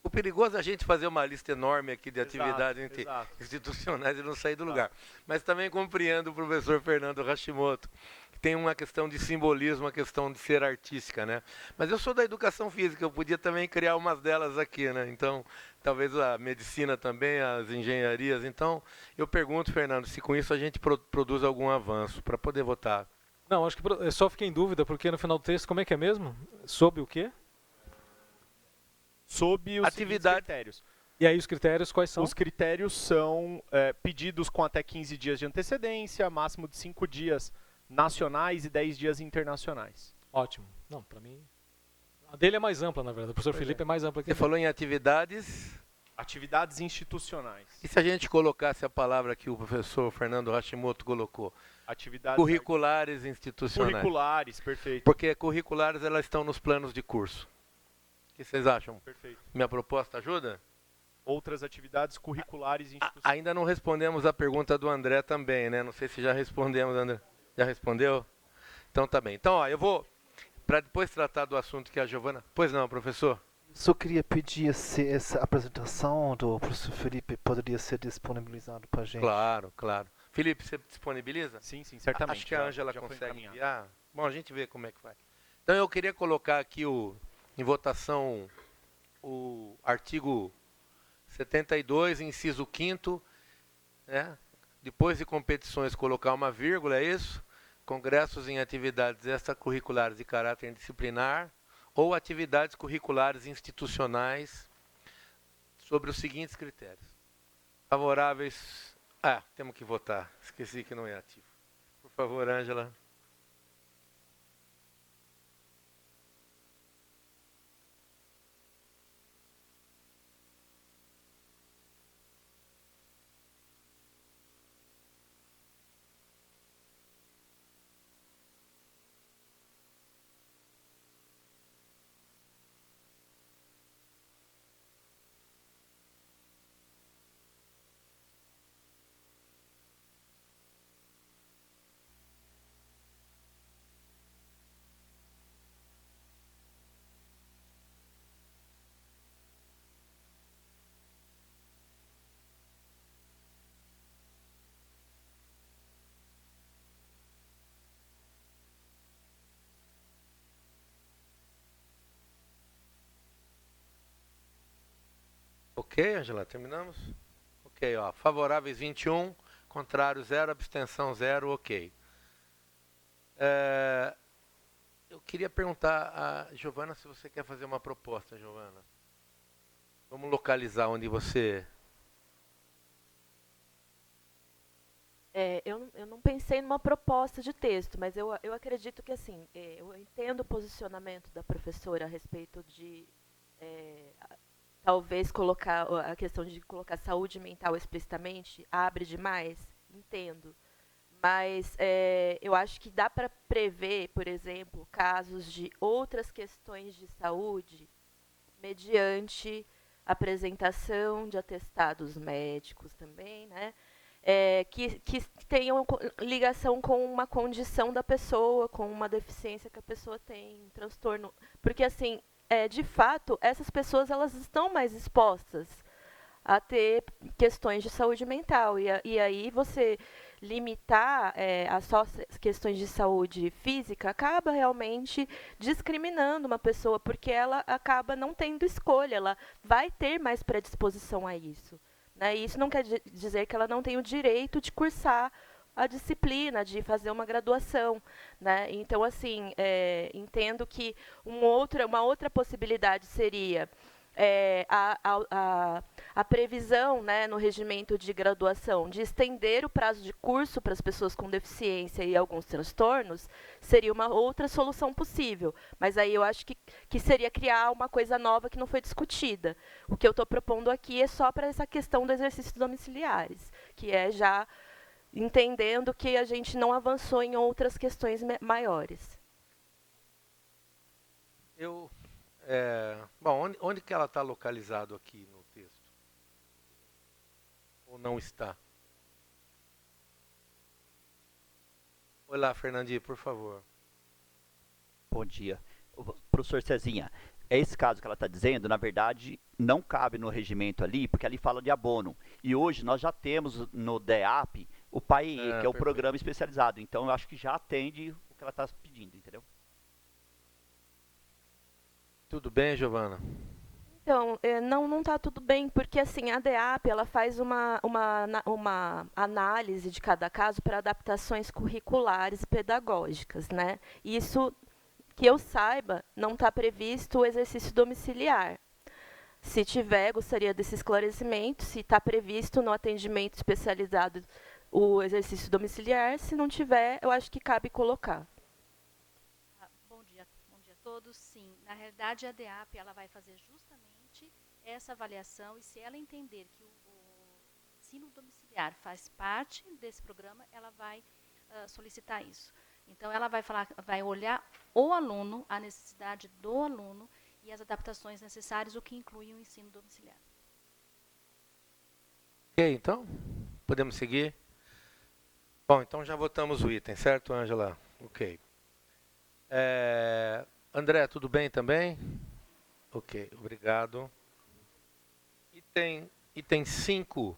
O perigoso é a gente fazer uma lista enorme aqui de Exato, atividades institucionais e não sair do lugar. Mas também compreendo o professor Fernando Hashimoto, que tem uma questão de simbolismo, uma questão de ser artística, né? Mas eu sou da educação física, eu podia também criar umas delas aqui, né? Então, talvez a medicina também, as engenharias. Então, eu pergunto, Fernando, se com isso a gente produz algum avanço para poder votar. Não, acho que eu só fiquei em dúvida, porque no final do texto, como é que é mesmo? Sob o quê? Sob os critérios. E aí os critérios quais são? Os critérios são pedidos com até 15 dias de antecedência, máximo de 5 dias nacionais e 10 dias internacionais. Ótimo. Não, para mim... A dele é mais ampla, na verdade. O professor Felipe é mais ampla que Você falou em atividades... Atividades institucionais. E se a gente colocasse a palavra que o professor Fernando Hashimoto colocou? Atividades curriculares institucionais. Curriculares, perfeito. Porque curriculares elas estão nos planos de curso. O que vocês acham? Perfeito. Minha proposta ajuda? Outras atividades curriculares institucionais. Ainda não respondemos a pergunta do André também, né? Não sei se já respondemos, André. Já respondeu? Então tá bem. Então, ó, eu vou, para depois tratar do assunto que a Giovana... Pois não, professor? Só queria pedir se essa apresentação do professor Felipe poderia ser disponibilizado para a gente. Claro, claro. Felipe, você disponibiliza? Sim, certamente. Acho que a Ângela consegue enviar. Bom, a gente vê como é que vai. Então eu queria colocar aqui em votação o artigo 72, inciso 5º, né? Depois de competições colocar uma vírgula, é isso? Congressos em atividades extracurriculares de caráter disciplinar ou atividades curriculares institucionais sobre os seguintes critérios. Favoráveis... temos que votar. Esqueci que não é ativo. Por favor, Ângela. Ok, Angela, terminamos? Ok, ó, favoráveis 21, contrário 0, abstenção 0, ok. Eu queria perguntar a Giovana se você quer fazer uma proposta, Giovana. Vamos localizar onde você... Eu não pensei numa proposta de texto, mas eu acredito que, assim, eu entendo o posicionamento da professora a respeito de... talvez colocar a questão de colocar saúde mental explicitamente abre demais, entendo. Mas eu acho que dá para prever, por exemplo, casos de outras questões de saúde mediante apresentação de atestados médicos também, né? Que tenham ligação com uma condição da pessoa, com uma deficiência que a pessoa tem, um transtorno. Porque, assim, de fato, essas pessoas elas estão mais expostas a ter questões de saúde mental. E aí você limitar a só questões de saúde física acaba realmente discriminando uma pessoa, porque ela acaba não tendo escolha, ela vai ter mais predisposição a isso. Né? E isso não quer dizer que ela não tem o direito de cursar a disciplina, de fazer uma graduação. Né? Então, assim, entendo que uma outra possibilidade seria a previsão, né, no regimento de graduação de estender o prazo de curso para as pessoas com deficiência e alguns transtornos, seria uma outra solução possível. Mas aí eu acho que seria criar uma coisa nova que não foi discutida. O que eu estou propondo aqui é só para essa questão dos exercícios domiciliares, que é já entendendo que a gente não avançou em outras questões maiores. Bom, onde que ela está localizado aqui no texto? Ou não está? Olá, Fernandinho, por favor. Bom dia. Professor Cezinha, esse caso que ela está dizendo, na verdade, não cabe no regimento ali, porque ali fala de abono. E hoje nós já temos no DEAP o PAEE, que é o perfeito. programa especializado. Então, eu acho que já atende o que ela está pedindo, entendeu? Tudo bem, Giovana? Então, não está tudo bem, porque assim, a DEAP ela faz uma análise de cada caso para adaptações curriculares e pedagógicas, né? Isso, que eu saiba, não está previsto o exercício domiciliar. Se tiver, gostaria desse esclarecimento, se está previsto no atendimento especializado o exercício domiciliar, se não tiver, eu acho que cabe colocar. Bom dia a todos. Sim, na realidade a DEAP ela vai fazer justamente essa avaliação e se ela entender que o ensino domiciliar faz parte desse programa, ela vai solicitar isso. Então ela vai olhar o aluno, a necessidade do aluno e as adaptações necessárias, o que inclui o ensino domiciliar. Ok, então, podemos seguir? Bom, então já votamos o item, certo, Ângela? Ok. André, tudo bem também? Ok, obrigado. Item 5.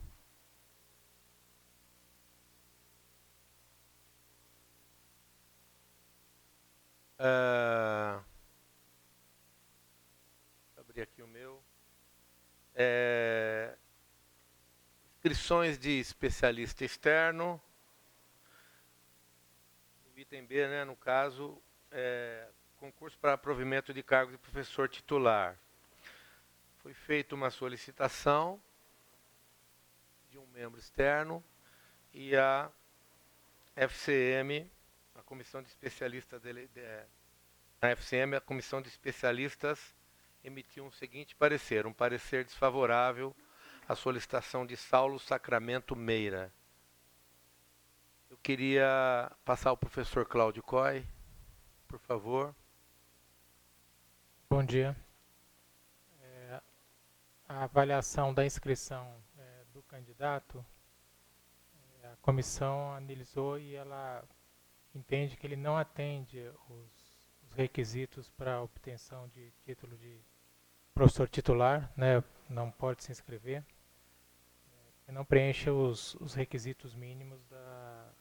Vou abrir aqui o meu. Inscrições de especialista externo. O item B, né, no caso, concurso para provimento de cargo de professor titular. Foi feita uma solicitação de um membro externo e a FCM, a comissão de especialistas a FCM, a comissão de especialistas emitiu um seguinte parecer, um parecer desfavorável à solicitação de Saulo Sacramento Meira. Eu queria passar ao professor Cláudio Coy, por favor. Bom dia. A avaliação da inscrição do candidato, a comissão analisou e ela entende que ele não atende os requisitos para a obtenção de título de professor titular, né, não pode se inscrever, não preenche os requisitos mínimos da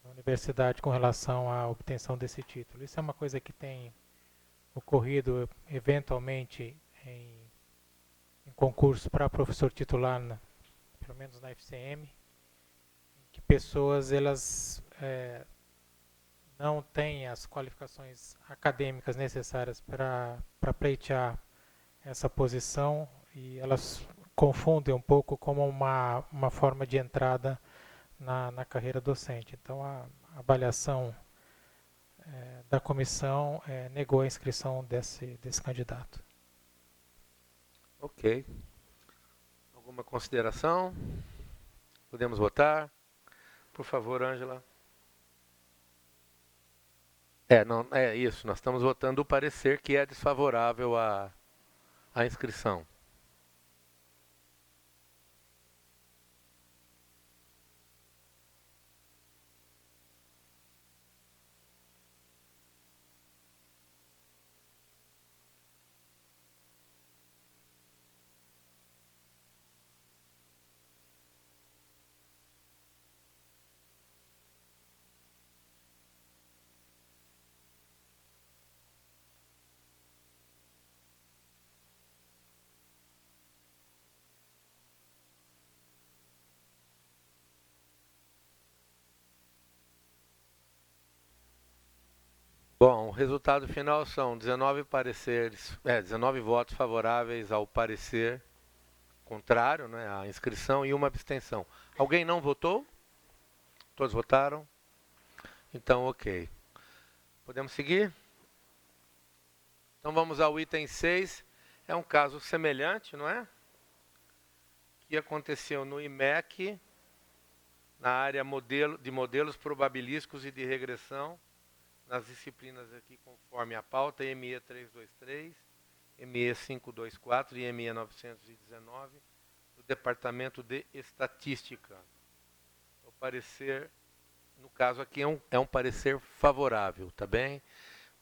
universidade com relação à obtenção desse título. Isso é uma coisa que tem ocorrido eventualmente em concurso para professor titular, pelo menos na FCM, que pessoas elas não têm as qualificações acadêmicas necessárias para pleitear essa posição e elas confundem um pouco como uma forma de entrada na carreira docente. Então, a avaliação da comissão negou a inscrição desse candidato. Ok. Alguma consideração? Podemos votar? Por favor, Ângela. Isso, nós estamos votando o parecer que é desfavorável à inscrição. Bom, o resultado final são 19 votos favoráveis ao parecer contrário, né, à inscrição e uma abstenção. Alguém não votou? Todos votaram? Então, ok. Podemos seguir? Então vamos ao item 6. É um caso semelhante, não é? Que aconteceu no IMEC, na área de modelos probabilísticos e de regressão, nas disciplinas aqui conforme a pauta, ME 323 ME 524 e ME 919, do Departamento de Estatística. O parecer, no caso aqui, é um parecer favorável, tá bem?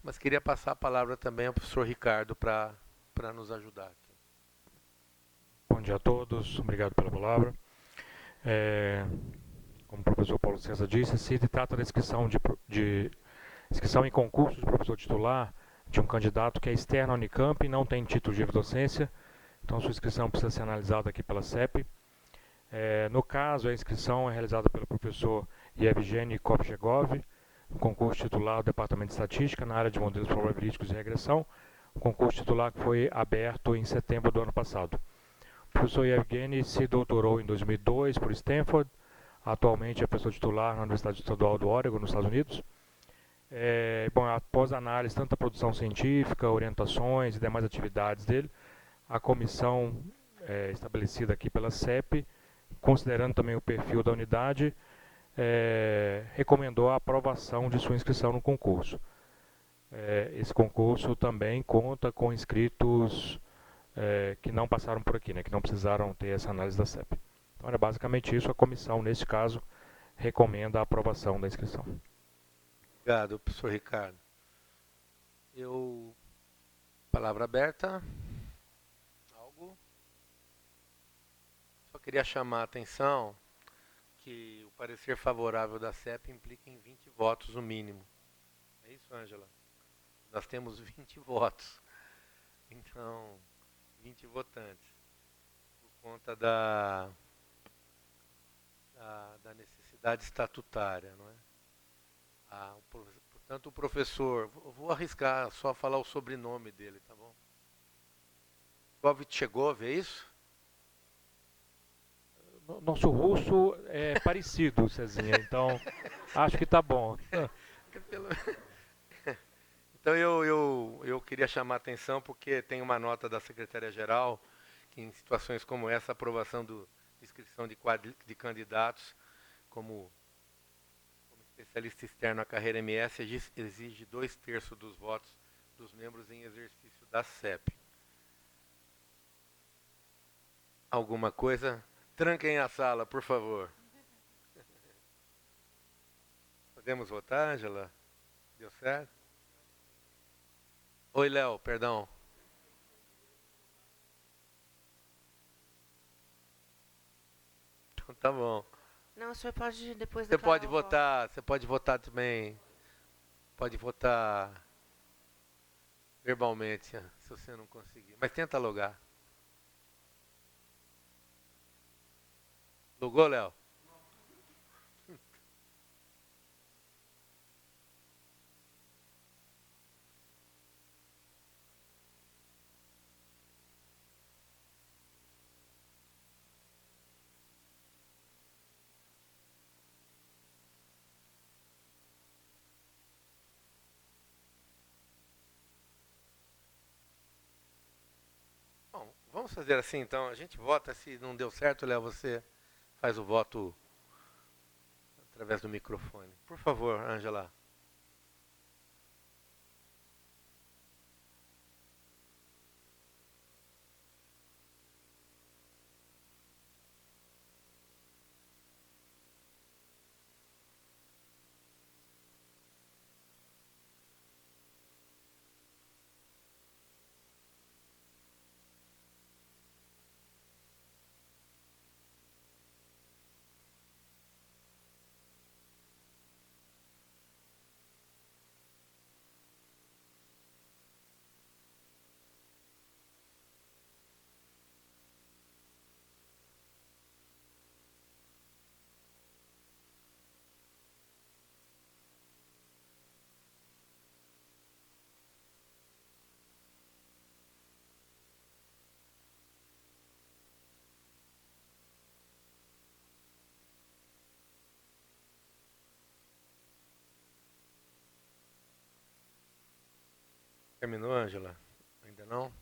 Mas queria passar a palavra também ao professor Ricardo para nos ajudar aqui. Bom dia a todos, obrigado pela palavra. Como o professor Paulo César disse, se trata da inscrição inscrição em concurso de professor titular de um candidato que é externo à Unicamp e não tem título de docência, então sua inscrição precisa ser analisada aqui pela CEP. No caso, a inscrição é realizada pelo professor Yevgeny Kovchegov, no concurso titular do Departamento de Estatística, na área de modelos probabilísticos e regressão, um concurso titular que foi aberto em setembro do ano passado. O professor Yevgeny se doutorou em 2002 por Stanford, atualmente é professor titular na Universidade Estadual do Oregon, nos Estados Unidos. Após análise tanto da produção científica, orientações e demais atividades dele, a comissão estabelecida aqui pela CEP, considerando também o perfil da unidade, recomendou a aprovação de sua inscrição no concurso. Esse concurso também conta com inscritos que não passaram por aqui, que não precisaram ter essa análise da CEP. Então, era basicamente isso. A comissão, nesse caso, recomenda a aprovação da inscrição. Obrigado, professor Ricardo. Palavra aberta. Algo? Só queria chamar a atenção que o parecer favorável da CEP implica em 20 votos no mínimo. É isso, Ângela? Nós temos 20 votos. Então, 20 votantes. Por conta da necessidade estatutária, não é? Portanto, o professor, vou arriscar só falar o sobrenome dele, tá bom? Kovchegov, é isso? Nosso russo é parecido, Cezinha, então acho que tá bom. Então eu queria chamar a atenção porque tem uma nota da Secretaria-Geral que em situações como essa, a aprovação de inscrição de candidatos como especialista externo à carreira MS exige 2/3 dos votos dos membros em exercício da CEP. Alguma coisa? Tranquem a sala, por favor. Podemos votar, Ângela? Deu certo? Oi, Léo, perdão. Então, tá bom. Não, o senhor pode depois Você pode votar, você pode votar também. Pode votar verbalmente, se você não conseguir. Mas tenta logar. Logou, Léo? Bom, vamos fazer assim então. A gente vota, se não deu certo, Léo, você faz o voto através do microfone. Por favor, Ângela. Terminou, Ângela? Ainda não?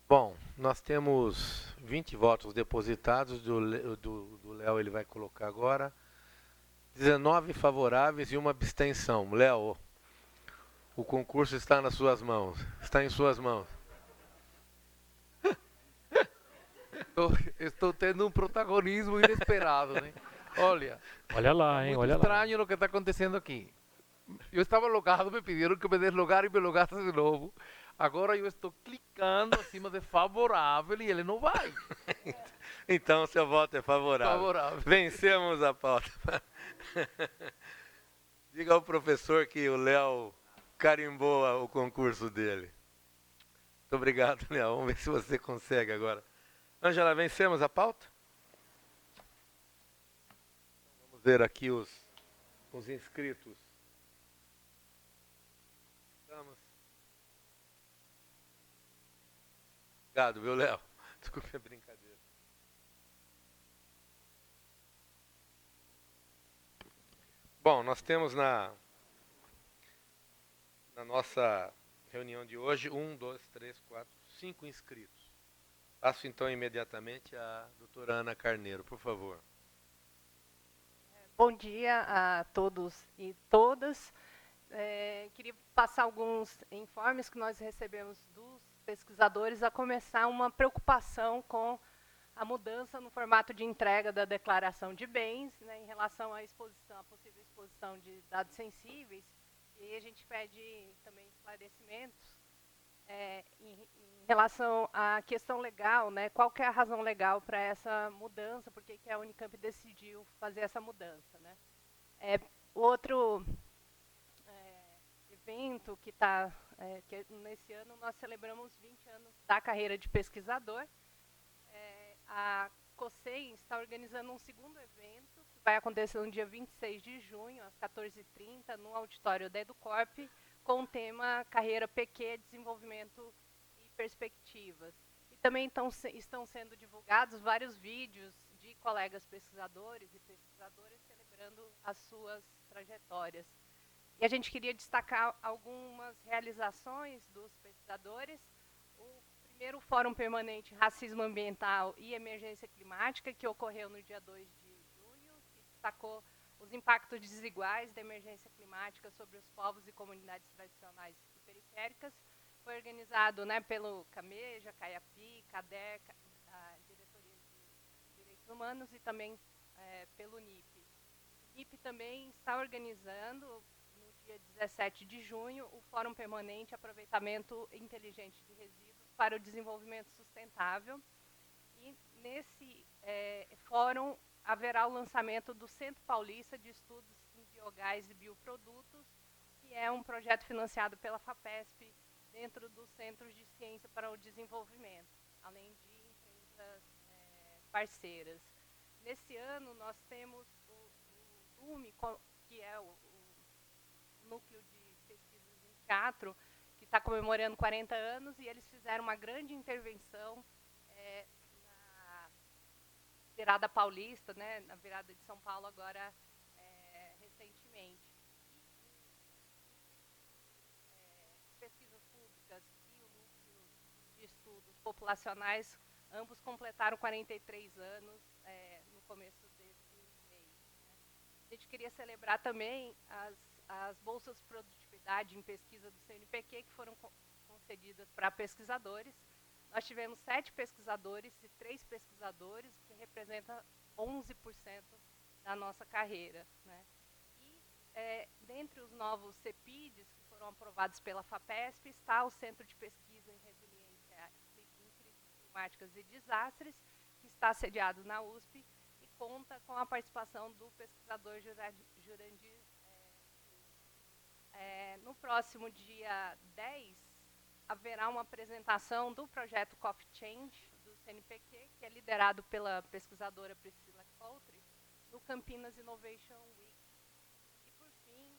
Bom, nós temos 20 votos depositados, do Léo ele vai colocar agora. 19 favoráveis e uma abstenção. Léo, o concurso está nas suas mãos. Está em suas mãos. Estou tendo um protagonismo inesperado, né? Olha lá, hein? Muito Olha lá. estranho o que está acontecendo aqui. Eu estava logado, me pediram que me deslogar e me logasse de novo. Agora eu estou clicando acima de favorável e ele não vai. Então, seu voto é favorável. Favorável. Vencemos a pauta. Diga ao professor que o Léo carimbou o concurso dele. Muito obrigado, Léo. Vamos ver se você consegue agora. Ângela, vencemos a pauta? Vamos ver aqui os inscritos. Vamos. Obrigado, viu, Léo? Desculpe a brincadeira. Bom, nós temos na nossa reunião de hoje 5 inscritos. Passo então imediatamente à doutora Ana Carneiro, por favor. Bom dia a todos e todas. Queria passar alguns informes que nós recebemos dos pesquisadores, a começar uma preocupação com a mudança no formato de entrega da declaração de bens, né, em relação à possível exposição de dados sensíveis. E a gente pede também esclarecimentos em relação à questão legal, né, qual que é a razão legal para essa mudança, por que a Unicamp decidiu fazer essa mudança, né. Outro evento que está, que nesse ano nós celebramos 20 anos da carreira de pesquisador. A COSEM está organizando um segundo evento, que vai acontecer no dia 26 de junho, às 14h30, no auditório da EduCorp, com o tema Carreira PQ, Desenvolvimento e Perspectivas. E também estão sendo divulgados vários vídeos de colegas pesquisadores e pesquisadoras celebrando as suas trajetórias. E a gente queria destacar algumas realizações dos pesquisadores. O primeiro Fórum Permanente Racismo Ambiental e Emergência Climática, que ocorreu no dia 2 de junho, que destacou os impactos desiguais da emergência climática sobre os povos e comunidades tradicionais e periféricas. Foi organizado, né, pelo CAMEJA, CAIAPI, CADER, a Diretoria de Direitos Humanos, e também pelo NIP. O NIP também está organizando, no dia 17 de junho, o Fórum Permanente Aproveitamento Inteligente de Resíduos para o Desenvolvimento Sustentável. E nesse fórum haverá o lançamento do Centro Paulista de Estudos em Biogás e Bioprodutos, que é um projeto financiado pela FAPESP dentro dos Centros de Ciência para o Desenvolvimento, além de empresas parceiras. Nesse ano nós temos o LUME, que é o Núcleo de Pesquisas em Teatro, que está comemorando 40 anos, e eles fizeram uma grande intervenção na virada paulista, né, na virada de São Paulo agora recentemente. Pesquisas públicas e o Núcleo de Estudos Populacionais, ambos completaram 43 anos no começo desse mês, né. A gente queria celebrar também as bolsas de produtividade em pesquisa do CNPq, que foram concedidas para pesquisadores. Nós tivemos 7 pesquisadores e 3 pesquisadores, que representam 11% da nossa carreira, né. E, dentre os novos CEPIDs, que foram aprovados pela FAPESP, está o Centro de Pesquisa em Resiliência em Crises Climáticas e Desastres, que está sediado na USP e conta com a participação do pesquisador Jurandir. No próximo dia 10, haverá uma apresentação do projeto Coffee Change, do CNPq, que é liderado pela pesquisadora Priscila Coultre, no Campinas Innovation Week. E, por fim,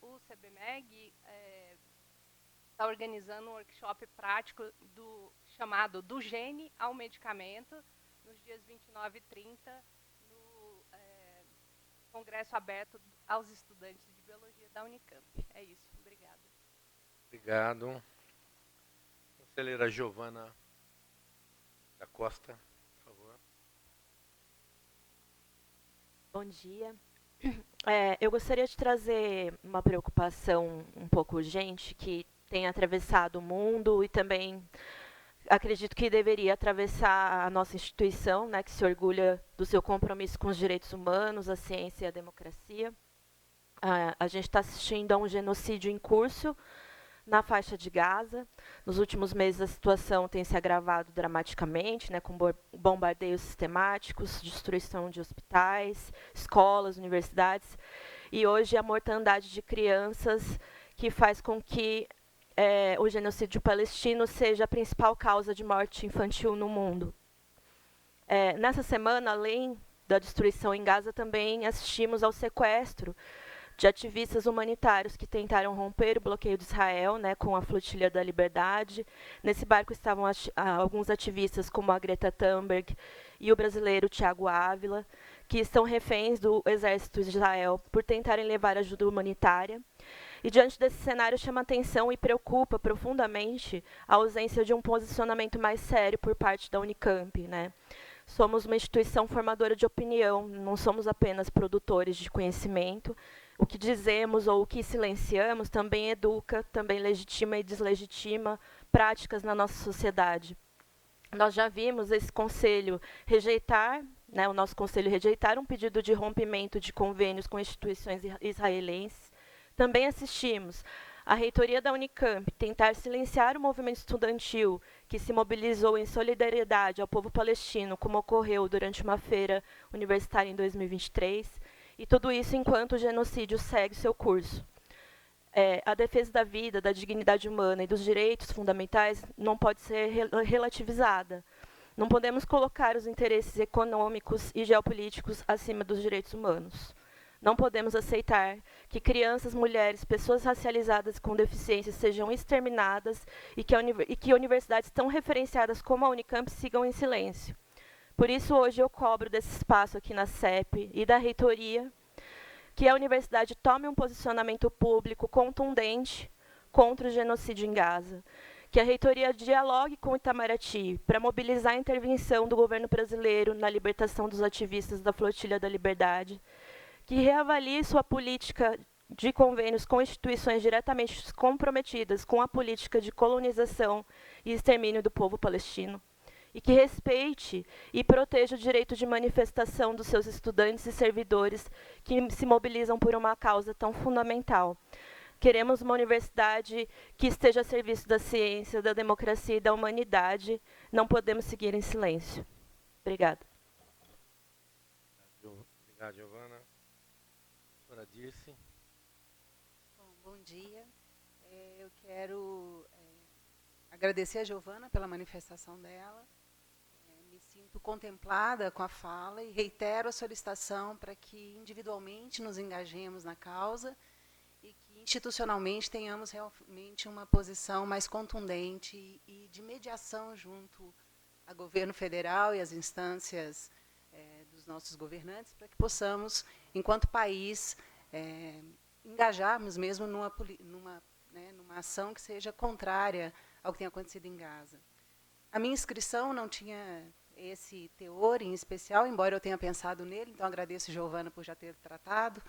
o CBMEG está organizando um workshop prático chamado Do Gene ao Medicamento, nos dias 29 e 30, no Congresso Aberto aos Estudantes de Biologia da Unicamp. É isso. Obrigada. Obrigado. Conselheira Giovana Da Costa, por favor. Bom dia. Eu gostaria de trazer uma preocupação um pouco urgente que tem atravessado o mundo e também acredito que deveria atravessar a nossa instituição, né, que se orgulha do seu compromisso com os direitos humanos, a ciência e a democracia. A gente está assistindo a um genocídio em curso na faixa de Gaza. Nos últimos meses a situação tem se agravado dramaticamente, né, com bombardeios sistemáticos, destruição de hospitais, escolas, universidades, e hoje a mortandade de crianças que faz com que o genocídio palestino seja a principal causa de morte infantil no mundo. Nessa semana, além da destruição em Gaza, também assistimos ao sequestro de ativistas humanitários que tentaram romper o bloqueio de Israel, né, com a Flotilha da Liberdade. Nesse barco estavam alguns ativistas, como a Greta Thunberg e o brasileiro Tiago Ávila, que estão reféns do exército de Israel por tentarem levar ajuda humanitária. E diante desse cenário chama atenção e preocupa profundamente a ausência de um posicionamento mais sério por parte da Unicamp, né? Somos uma instituição formadora de opinião, não somos apenas produtores de conhecimento. O que dizemos ou o que silenciamos também educa, também legitima e deslegitima práticas na nossa sociedade. Nós já vimos esse conselho rejeitar, né, o nosso conselho rejeitar um pedido de rompimento de convênios com instituições israelenses. Também assistimos a reitoria da Unicamp tentar silenciar o movimento estudantil que se mobilizou em solidariedade ao povo palestino, como ocorreu durante uma feira universitária em 2023, e tudo isso enquanto o genocídio segue seu curso. A defesa da vida, da dignidade humana e dos direitos fundamentais não pode ser relativizada. Não podemos colocar os interesses econômicos e geopolíticos acima dos direitos humanos. Não podemos aceitar que crianças, mulheres, pessoas racializadas com deficiências sejam exterminadas e que universidades tão referenciadas como a Unicamp sigam em silêncio. Por isso, hoje eu cobro desse espaço aqui na CEP e da reitoria que a universidade tome um posicionamento público contundente contra o genocídio em Gaza, que a reitoria dialogue com o Itamaraty para mobilizar a intervenção do governo brasileiro na libertação dos ativistas da Flotilha da Liberdade, que reavalie sua política de convênios com instituições diretamente comprometidas com a política de colonização e extermínio do povo palestino, e que respeite e proteja o direito de manifestação dos seus estudantes e servidores que se mobilizam por uma causa tão fundamental. Queremos uma universidade que esteja a serviço da ciência, da democracia e da humanidade. Não podemos seguir em silêncio. Obrigada. Obrigado, Giovana. Doutora Dirce. Bom dia. Eu quero agradecer a Giovana pela manifestação dela. Me sinto contemplada com a fala e reitero a solicitação para que individualmente nos engajemos na causa e que institucionalmente tenhamos realmente uma posição mais contundente e de mediação junto ao governo federal e às instâncias dos nossos governantes, para que possamos, enquanto país, engajarmos mesmo numa ação que seja contrária ao que tem acontecido em Gaza. A minha inscrição não tinha esse teor em especial, embora eu tenha pensado nele, então agradeço a Giovana por já ter tratado,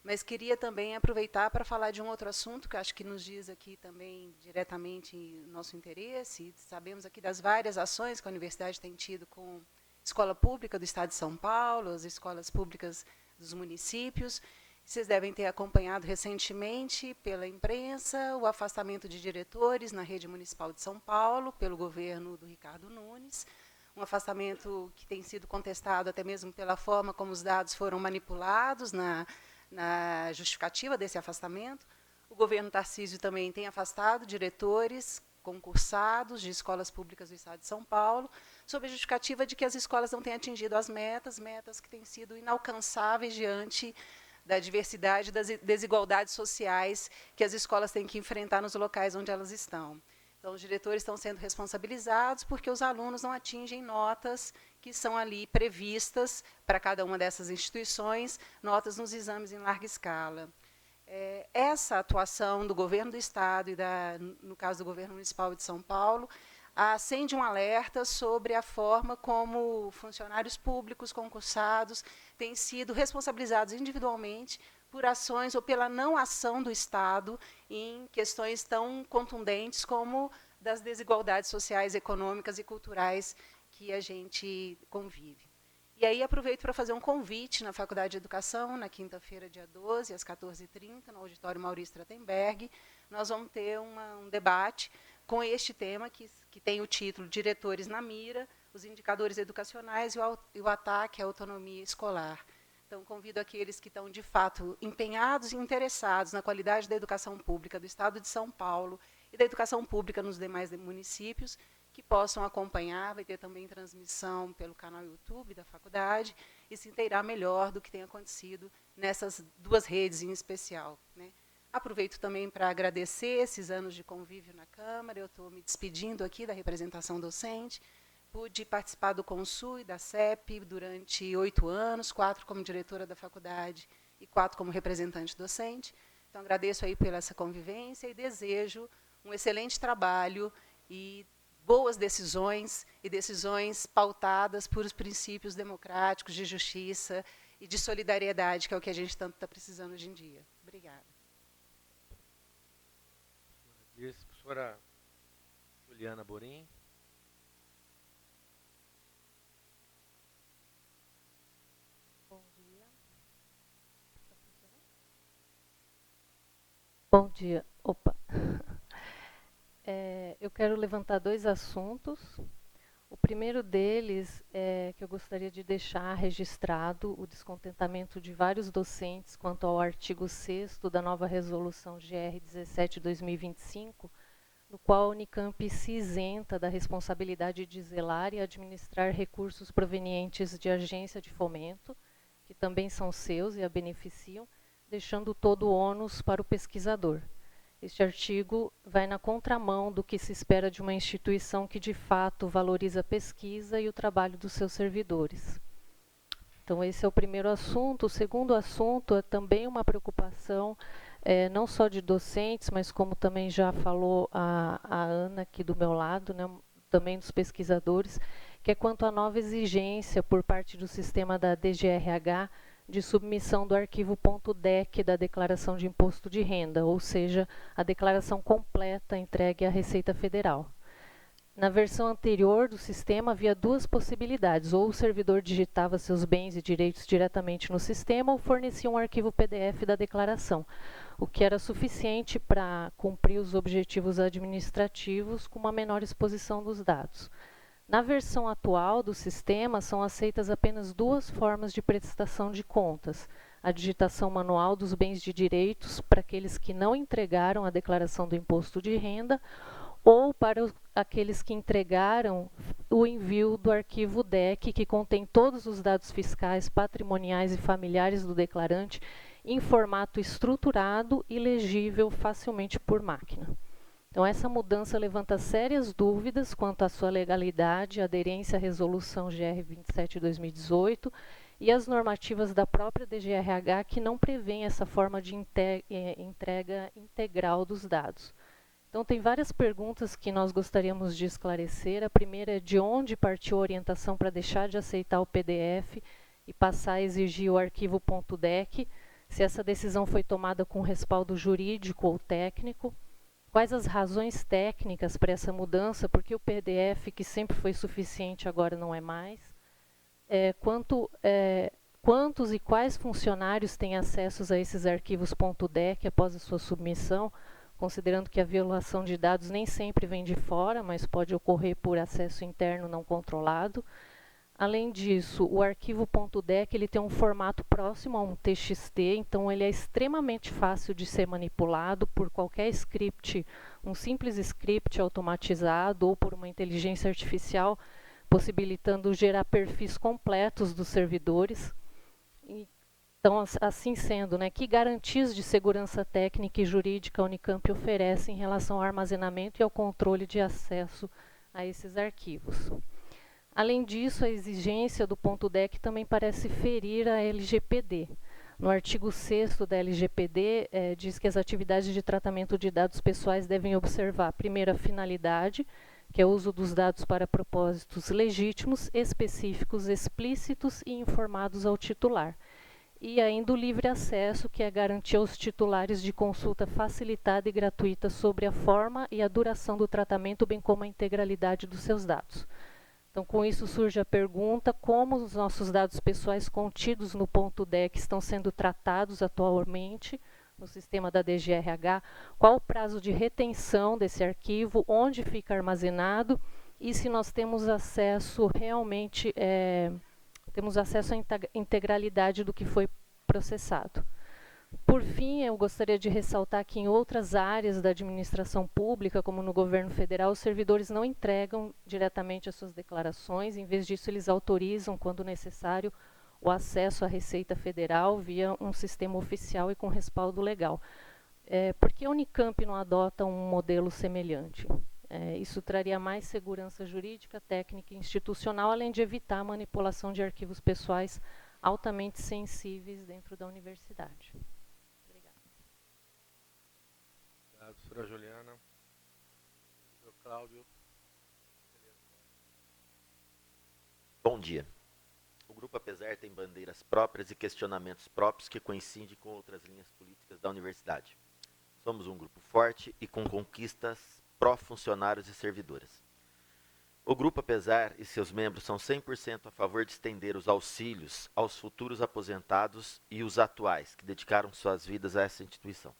mas queria também aproveitar para falar de um outro assunto que acho que nos diz aqui também diretamente nosso interesse. Sabemos aqui das várias ações que a universidade tem tido com a escola pública do Estado de São Paulo, as escolas públicas dos municípios. Vocês devem ter acompanhado recentemente pela imprensa o afastamento de diretores na rede municipal de São Paulo pelo governo do Ricardo Nunes, um afastamento que tem sido contestado até mesmo pela forma como os dados foram manipulados na justificativa desse afastamento. O governo Tarcísio também tem afastado diretores concursados de escolas públicas do Estado de São Paulo, sob a justificativa de que as escolas não têm atingido as metas que têm sido inalcançáveis diante da diversidade e das desigualdades sociais que as escolas têm que enfrentar nos locais onde elas estão. Então, os diretores estão sendo responsabilizados porque os alunos não atingem notas que são ali previstas para cada uma dessas instituições, notas nos exames em larga escala. Essa atuação do governo do Estado e, no caso do governo municipal de São Paulo, acende um alerta sobre a forma como funcionários públicos concursados têm sido responsabilizados individualmente por ações ou pela não ação do Estado em questões tão contundentes como das desigualdades sociais, econômicas e culturais que a gente convive. E aí aproveito para fazer um convite na Faculdade de Educação, na quinta-feira, dia 12, às 14h30, no auditório Maurício Trachtenberg. Nós vamos ter um debate com este tema, que tem o título Diretores na Mira, os indicadores educacionais e o ataque à autonomia escolar. Então, convido aqueles que estão, de fato, empenhados e interessados na qualidade da educação pública do Estado de São Paulo e da educação pública nos demais municípios, que possam acompanhar. Vai ter também transmissão pelo canal YouTube da faculdade e se inteirar melhor do que tem acontecido nessas duas redes em especial, né? Aproveito também para agradecer esses anos de convívio na Câmara. Eu estou me despedindo aqui da representação docente. Pude participar do Consul e da CEP durante 8 anos, 4 como diretora da faculdade e 4 como representante docente. Então, agradeço aí pela essa convivência e desejo um excelente trabalho e boas decisões, e decisões pautadas por os princípios democráticos de justiça e de solidariedade, que é o que a gente tanto está precisando hoje em dia. Obrigada. Professora Juliana Borim. Bom dia. Bom dia. Opa. Eu quero levantar 2 assuntos. O primeiro deles é que eu gostaria de deixar registrado o descontentamento de vários docentes quanto ao artigo 6º da nova resolução GR 17/2025, no qual a Unicamp se isenta da responsabilidade de zelar e administrar recursos provenientes de agência de fomento, que também são seus e a beneficiam, deixando todo o ônus para o pesquisador. Este artigo vai na contramão do que se espera de uma instituição que, de fato, valoriza a pesquisa e o trabalho dos seus servidores. Então, esse é o primeiro assunto. O segundo assunto é também uma preocupação, não só de docentes, mas como também já falou a Ana aqui do meu lado, né, também dos pesquisadores, que é quanto à nova exigência por parte do sistema da DGRH de submissão do arquivo .dec da Declaração de Imposto de Renda, ou seja, a declaração completa entregue à Receita Federal. Na versão anterior do sistema havia 2 possibilidades: ou o servidor digitava seus bens e direitos diretamente no sistema, ou fornecia um arquivo PDF da declaração, o que era suficiente para cumprir os objetivos administrativos com uma menor exposição dos dados. Na versão atual do sistema, são aceitas apenas 2 formas de prestação de contas: a digitação manual dos bens de direitos para aqueles que não entregaram a declaração do imposto de renda, ou para aqueles que entregaram o envio do arquivo DEC, que contém todos os dados fiscais, patrimoniais e familiares do declarante em formato estruturado e legível facilmente por máquina. Então, essa mudança levanta sérias dúvidas quanto à sua legalidade, aderência à Resolução GR 27/2018 e às normativas da própria DGRH, que não prevêem essa forma de entrega integral dos dados. Então, tem várias perguntas que nós gostaríamos de esclarecer. A primeira é de onde partiu a orientação para deixar de aceitar o PDF e passar a exigir o arquivo .dec, se essa decisão foi tomada com respaldo jurídico ou técnico. Quais as razões técnicas para essa mudança? Porque o PDF, que sempre foi suficiente, agora não é mais. Quantos e quais funcionários têm acesso a esses arquivos .dec após a sua submissão, considerando que a violação de dados nem sempre vem de fora, mas pode ocorrer por acesso interno não controlado. Além disso, o arquivo .dec ele tem um formato próximo a um TXT, então ele é extremamente fácil de ser manipulado por qualquer script, um simples script automatizado ou por uma inteligência artificial, possibilitando gerar perfis completos dos servidores. Então, assim sendo, né, que garantias de segurança técnica e jurídica a Unicamp oferece em relação ao armazenamento e ao controle de acesso a esses arquivos? Além disso, a exigência do .dec também parece ferir a LGPD. No artigo 6º da LGPD, diz que as atividades de tratamento de dados pessoais devem observar, primeiro, a finalidade, que é o uso dos dados para propósitos legítimos, específicos, explícitos e informados ao titular. E ainda o livre acesso, que é garantir aos titulares de consulta facilitada e gratuita sobre a forma e a duração do tratamento, bem como a integralidade dos seus dados. Então, com isso surge a pergunta: como os nossos dados pessoais contidos no ponto DEC estão sendo tratados atualmente no sistema da DGRH, qual o prazo de retenção desse arquivo, onde fica armazenado e se nós temos acesso realmente, temos acesso à integralidade do que foi processado. Por fim, eu gostaria de ressaltar que em outras áreas da administração pública, como no governo federal, os servidores não entregam diretamente as suas declarações, em vez disso eles autorizam, quando necessário, o acesso à Receita Federal via um sistema oficial e com respaldo legal. Por que a Unicamp não adota um modelo semelhante? Isso traria mais segurança jurídica, técnica e institucional, além de evitar a manipulação de arquivos pessoais altamente sensíveis dentro da universidade. Obrigada. Obrigado, professora Juliana. Professor Cláudio. Bom dia. O Grupo APESAR tem bandeiras próprias e questionamentos próprios que coincidem com outras linhas políticas da universidade. Somos um grupo forte e com conquistas pró-funcionários e servidoras. O Grupo APESAR e seus membros são 100% a favor de estender os auxílios aos futuros aposentados e os atuais, que dedicaram suas vidas a essa instituição.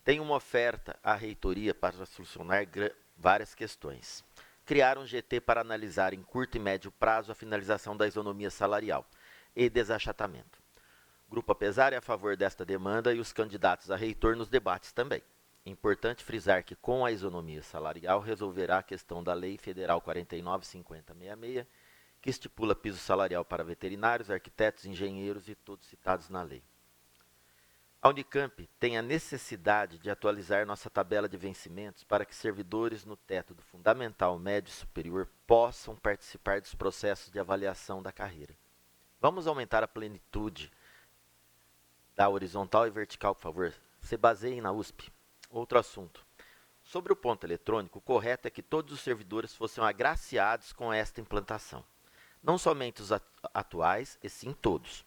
Tem uma oferta à reitoria para solucionar várias questões. Criar um GT para analisar em curto e médio prazo a finalização da isonomia salarial e desachatamento. O Grupo APESAR é a favor desta demanda e os candidatos a reitor nos debates também. É importante frisar que com a isonomia salarial resolverá a questão da Lei Federal 49.5066, que estipula piso salarial para veterinários, arquitetos, engenheiros e todos citados na lei. A Unicamp tem a necessidade de atualizar nossa tabela de vencimentos para que servidores no teto do fundamental, médio e superior possam participar dos processos de avaliação da carreira. Vamos aumentar a plenitude da horizontal e vertical, por favor. Se baseiem na USP. Outro assunto. Sobre o ponto eletrônico, o correto é que todos os servidores fossem agraciados com esta implantação. Não somente os atuais, e sim todos.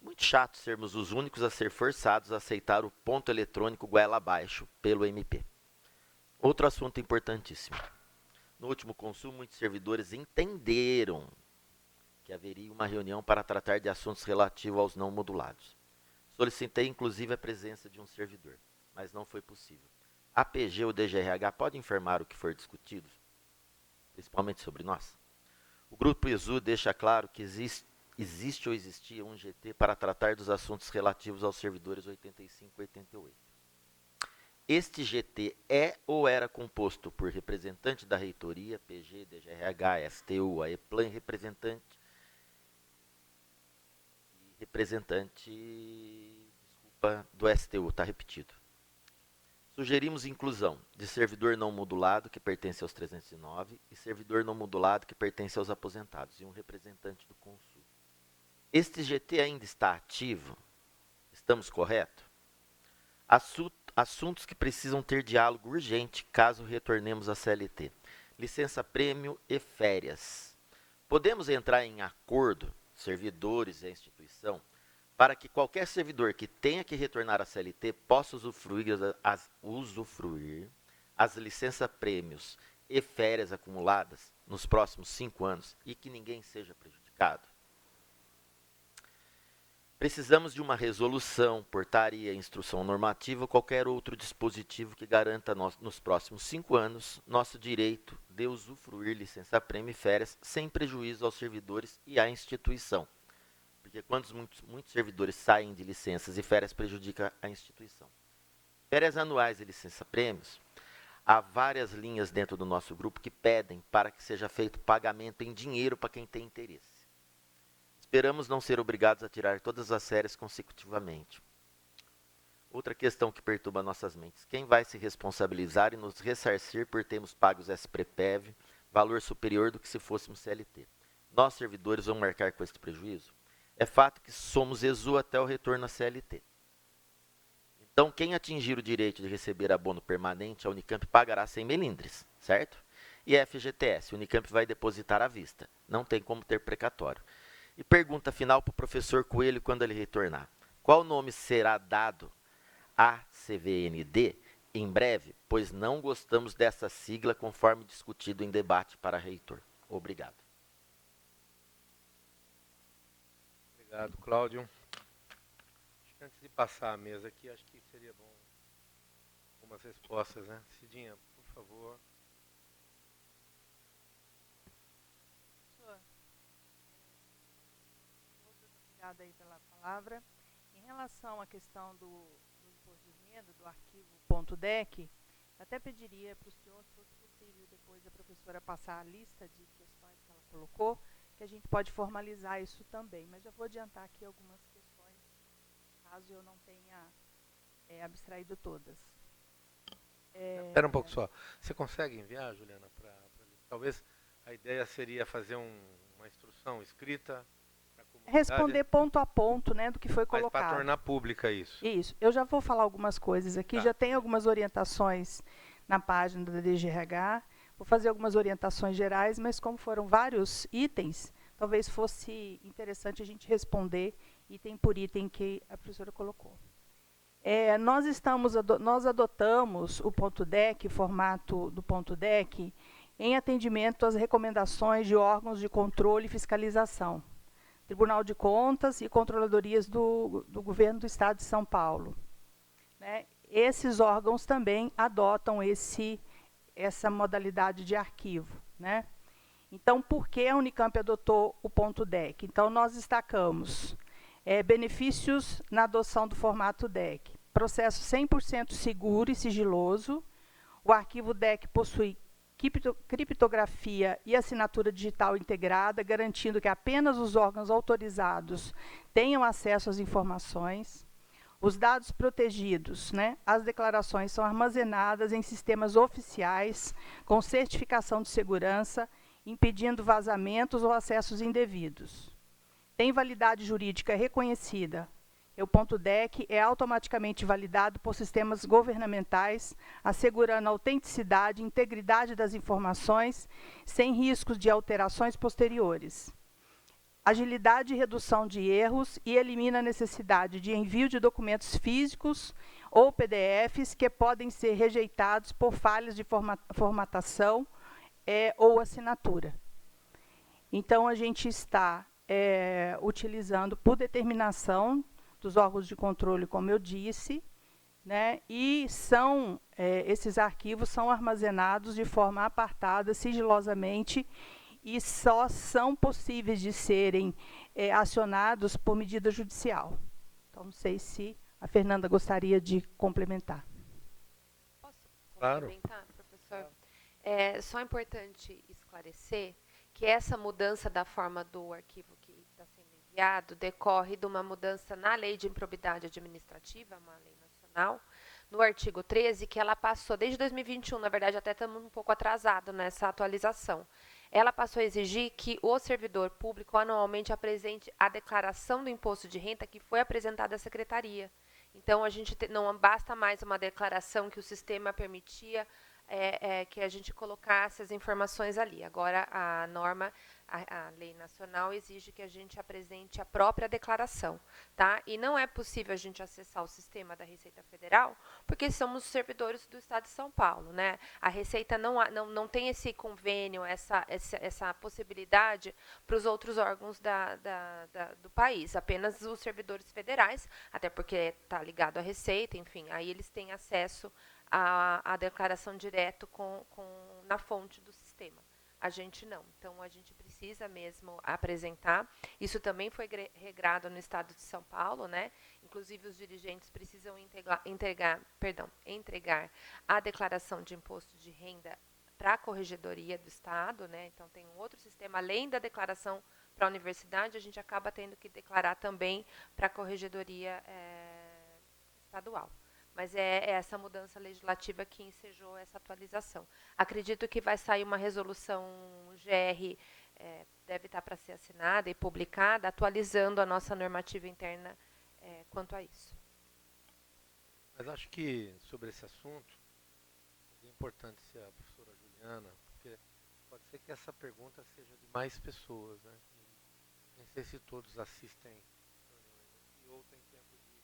Muito chato sermos os únicos a ser forçados a aceitar o ponto eletrônico goela abaixo pelo MP. Outro assunto importantíssimo. No último consumo, muitos servidores entenderam que haveria uma reunião para tratar de assuntos relativos aos não modulados. Solicitei inclusive a presença de um servidor, mas não foi possível. A PG ou DGRH pode informar o que for discutido, principalmente sobre nós? O Grupo ISU deixa claro que existe ou existia um GT para tratar dos assuntos relativos aos servidores 85 e 88. Este GT é ou era composto por representante da reitoria, PG, DGRH, STU, AEPLAN, representante do STU, está repetido. Sugerimos inclusão de servidor não modulado, que pertence aos 309, e servidor não modulado, que pertence aos aposentados, e um representante do Consul. Este GT ainda está ativo? Estamos corretos? Assuntos que precisam ter diálogo urgente, caso retornemos à CLT. Licença-prêmio e férias. Podemos entrar em acordo, servidores e a instituição, para que qualquer servidor que tenha que retornar à CLT possa usufruir as licença-prêmios e férias acumuladas nos próximos 5 anos e que ninguém seja prejudicado? Precisamos de uma resolução, portaria, instrução normativa ou qualquer outro dispositivo que garanta nos próximos 5 anos nosso direito de usufruir licença-prêmio e férias sem prejuízo aos servidores e à instituição. Porque quando muitos servidores saem de licenças e férias, prejudica a instituição. Férias anuais e licença-prêmios, há várias linhas dentro do nosso grupo que pedem para que seja feito pagamento em dinheiro para quem tem interesse. Esperamos não ser obrigados a tirar todas as férias consecutivamente. Outra questão que perturba nossas mentes: quem vai se responsabilizar e nos ressarcir por termos pagos SPREPEV, valor superior do que se fôssemos CLT? Nós, servidores, vamos marcar com este prejuízo? É fato que somos ESU até o retorno à CLT. Então, quem atingir o direito de receber abono permanente, a Unicamp pagará 100 melindres, certo? e FGTS. O Unicamp vai depositar à vista. Não tem como ter precatório. E pergunta final para o professor Coelho quando ele retornar. Qual nome será dado à CVND em breve, pois não gostamos dessa sigla conforme discutido em debate para reitor. Obrigado. Obrigado, Cláudio. Acho que antes de passar a mesa aqui, acho que seria bom algumas respostas, né? Cidinha, por favor. Professor, obrigada aí pela palavra. Em relação à questão do imposto de renda, do arquivo .dec, até pediria para o senhor, se fosse possível, depois a professora passar a lista de questões que ela colocou, que a gente pode formalizar isso também. Mas já vou adiantar aqui algumas questões, caso eu não tenha abstraído todas. Espera um pouco só. Você consegue enviar, Juliana, para talvez a ideia seria fazer uma instrução escrita para a comunidade. Responder ponto a ponto, né, do que foi colocado. Mas para tornar pública isso. Isso. Eu já vou falar algumas coisas aqui, Tá. Já tem algumas orientações na página da DGRH. Vou fazer algumas orientações gerais, mas como foram vários itens, talvez fosse interessante a gente responder item por item que a professora colocou. Nós adotamos o .dec, o formato do .dec, em atendimento às recomendações de órgãos de controle e fiscalização, Tribunal de Contas e controladorias do Governo do Estado de São Paulo. Né? Esses órgãos também adotam essa modalidade de arquivo. Né? Então, por que a Unicamp adotou o .dec? Então, nós destacamos benefícios na adoção do formato DEC. Processo 100% seguro e sigiloso. O arquivo DEC possui criptografia e assinatura digital integrada, garantindo que apenas os órgãos autorizados tenham acesso às informações. Os dados protegidos, né? As declarações são armazenadas em sistemas oficiais com certificação de segurança, impedindo vazamentos ou acessos indevidos. Tem validade jurídica reconhecida. O .dec é automaticamente validado por sistemas governamentais, assegurando a autenticidade e integridade das informações, sem riscos de alterações posteriores. Agilidade e redução de erros e elimina a necessidade de envio de documentos físicos ou PDFs que podem ser rejeitados por falhas de formatação ou assinatura. Então, a gente está utilizando por determinação dos órgãos de controle, como eu disse, né, e esses arquivos são armazenados de forma apartada, sigilosamente, e só são possíveis de serem acionados por medida judicial. Então, não sei se a Fernanda gostaria de complementar. Posso complementar, professor? É só importante esclarecer que essa mudança da forma do arquivo que está sendo enviado decorre de uma mudança na Lei de Improbidade Administrativa, uma lei nacional, no artigo 13, que ela passou, desde 2021, na verdade até estamos um pouco atrasados nessa atualização, ela passou a exigir que o servidor público anualmente apresente a declaração do imposto de renda que foi apresentada à Secretaria. Então, a gente não basta mais uma declaração que o sistema permitia que a gente colocasse as informações ali. Agora, a norma, a lei nacional exige que a gente apresente a própria declaração, tá? E não é possível a gente acessar o sistema da Receita Federal, porque somos servidores do Estado de São Paulo, né? A Receita não tem esse convênio, essa possibilidade para os outros órgãos do país, apenas os servidores federais, até porque está ligado à Receita, enfim, aí eles têm acesso a declaração direto na fonte do sistema. A gente não. Então, a gente precisa mesmo apresentar. Isso também foi regrado no Estado de São Paulo, né? Inclusive, os dirigentes precisam entregar a declaração de imposto de renda para a Corregedoria do Estado, né? Então, tem um outro sistema, além da declaração para a universidade, a gente acaba tendo que declarar também para a Corregedoria estadual. Mas é essa mudança legislativa que ensejou essa atualização. Acredito que vai sair uma resolução GR, deve estar para ser assinada e publicada, atualizando a nossa normativa interna quanto a isso. Mas acho que sobre esse assunto, é importante ser a professora Juliana, porque Pode ser que essa pergunta seja de mais pessoas, né? Nem sei se todos assistem reuniões aqui ou tem tempo de...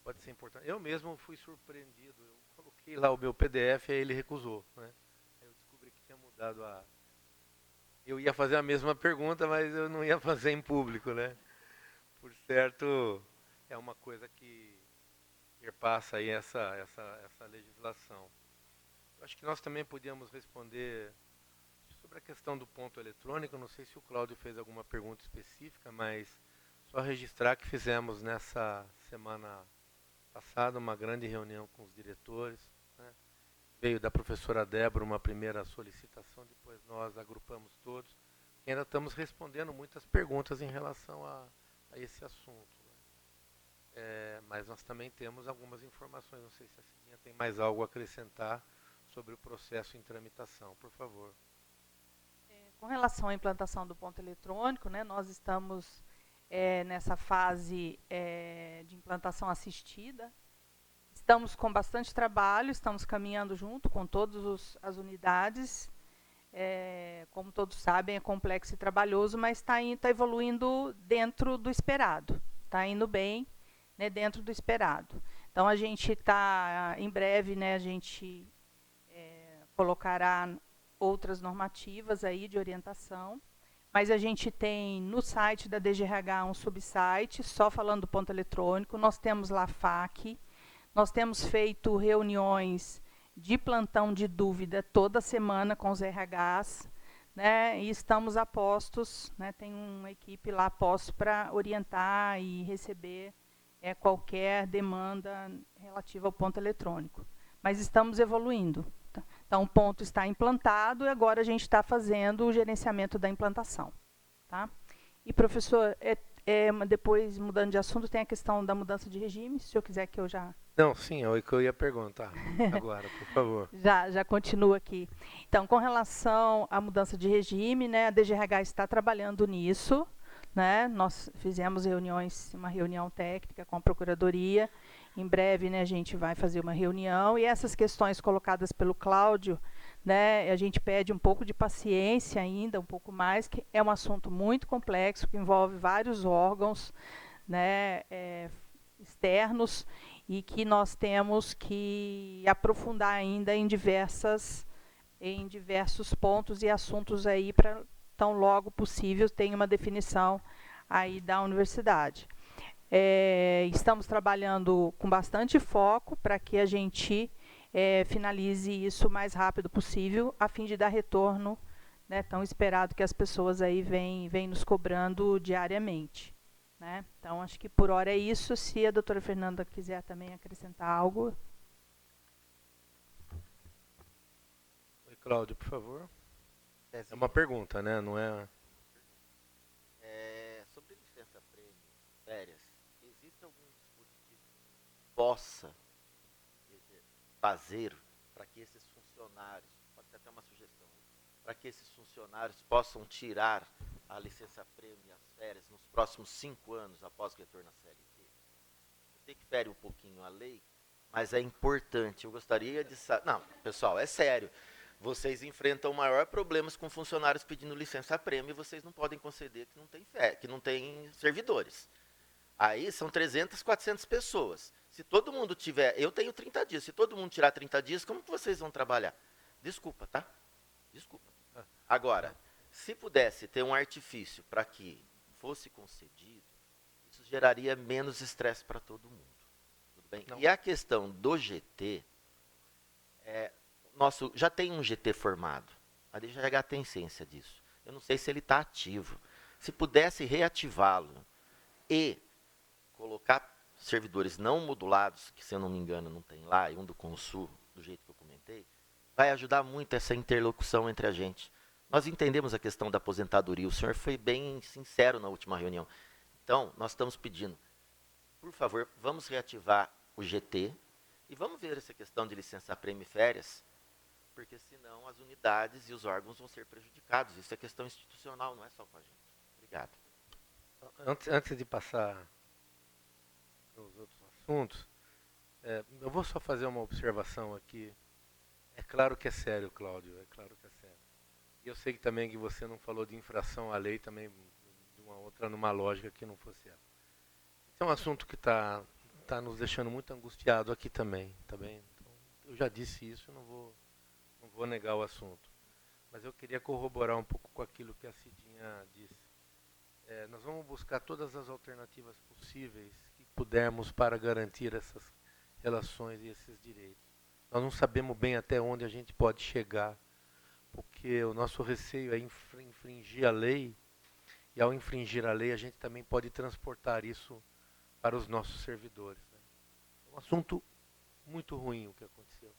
Pode ser importante. Eu mesmo fui surpreendido. Eu coloquei lá o meu PDF e aí ele recusou, né? Aí eu descobri que tinha mudado a... Eu ia fazer a mesma pergunta, mas eu não ia fazer em público, né? Por certo, é uma coisa que perpassa aí essa legislação. Eu acho que nós também podíamos responder sobre a questão do ponto eletrônico. Não sei se o Cláudio fez alguma pergunta específica, mas só registrar que fizemos nessa semana passada uma grande reunião com os diretores, né? Veio da professora Débora uma primeira solicitação, depois nós agrupamos todos. E ainda estamos respondendo muitas perguntas em relação a esse assunto, né? Mas nós também temos algumas informações. Não sei se a Cidinha tem mais algo a acrescentar sobre o processo em tramitação. Por favor. Com relação à implantação do ponto eletrônico, né, nós estamos nessa fase de implantação assistida. Estamos com bastante trabalho, estamos caminhando junto com todas as unidades. Como todos sabem, é complexo e trabalhoso, mas está evoluindo dentro do esperado. Está indo bem, né, dentro do esperado. Então, a gente está, em breve, né, a gente colocará outras normativas aí de orientação, mas a gente tem no site da DGRH um subsite só falando do ponto eletrônico. Nós temos lá a FAQ, nós temos feito reuniões de plantão de dúvida toda semana com os RHs, né, e estamos a postos, né, tem uma equipe lá a postos para orientar e receber qualquer demanda relativa ao ponto eletrônico. Mas estamos evoluindo. Então, o ponto está implantado e agora a gente está fazendo o gerenciamento da implantação. Tá? E, professor, depois, mudando de assunto, tem a questão da mudança de regime, se o senhor quiser que eu já... Não, sim, é o que eu ia perguntar agora, por favor. Já continua aqui. Então, com relação à mudança de regime, né, a DGRH está trabalhando nisso. Né, nós fizemos uma reunião técnica com a Procuradoria. Em breve, né, a gente vai fazer uma reunião. E essas questões colocadas pelo Cláudio, né, a gente pede um pouco de paciência ainda, um pouco mais, que é um assunto muito complexo, que envolve vários órgãos, né, externos, e que nós temos que aprofundar ainda em diversos pontos e assuntos aí para tão logo possível tenha uma definição aí da universidade. Estamos trabalhando com bastante foco para que a gente finalize isso o mais rápido possível, a fim de dar retorno, né, tão esperado que as pessoas aí vêm nos cobrando diariamente. Né? Então, acho que por hora é isso. Se a doutora Fernanda quiser também acrescentar algo. Oi, Cláudio, por favor. É uma pergunta, né? Não é... Sobre licença-prêmio, férias, existe algum dispositivo que possa fazer para que esses funcionários, pode ser até uma sugestão, para que esses funcionários possam tirar a licença-prêmio e as férias nos próximos 5 anos após o retorno à CLT? Eu sei que fere um pouquinho a lei, mas é importante. Eu gostaria de saber... Não, pessoal, é sério. Vocês enfrentam maior problemas com funcionários pedindo licença-prêmio e vocês não podem conceder que não tem servidores. Aí são 300, 400 pessoas. Se todo mundo tiver... Eu tenho 30 dias. Se todo mundo tirar 30 dias, como que vocês vão trabalhar? Desculpa, tá? Desculpa. Agora, se pudesse ter um artifício para que fosse concedido, isso geraria menos estresse para todo mundo. Tudo bem? Não. E a questão do GT... já tem um GT formado. A DGRH tem ciência disso. Eu não sei se ele está ativo. Se pudesse reativá-lo e colocar servidores não modulados, que se eu não me engano não tem lá, e um do Consul, do jeito que eu comentei, vai ajudar muito essa interlocução entre a gente. Nós entendemos a questão da aposentadoria. O senhor foi bem sincero na última reunião. Então, nós estamos pedindo, por favor, vamos reativar o GT e vamos ver essa questão de licença-prêmio e férias, porque senão as unidades e os órgãos vão ser prejudicados. Isso é questão institucional, não é só com a gente. Obrigado. Antes de passar para os outros assuntos, eu vou só fazer uma observação aqui. É claro que é sério, Cláudio, é claro que é sério. Eu sei que também que você não falou de infração à lei também, de uma outra, numa lógica que não fosse essa. Esse é um assunto que está nos deixando muito angustiado aqui também, tá bem? Então, eu já disse isso, não vou negar o assunto. Mas eu queria corroborar um pouco com aquilo que a Cidinha disse. Nós vamos buscar todas as alternativas possíveis que pudermos para garantir essas relações e esses direitos. Nós não sabemos bem até onde a gente pode chegar, porque o nosso receio é infringir a lei, e ao infringir a lei a gente também pode transportar isso para os nossos servidores. Né? É um assunto muito ruim o que aconteceu.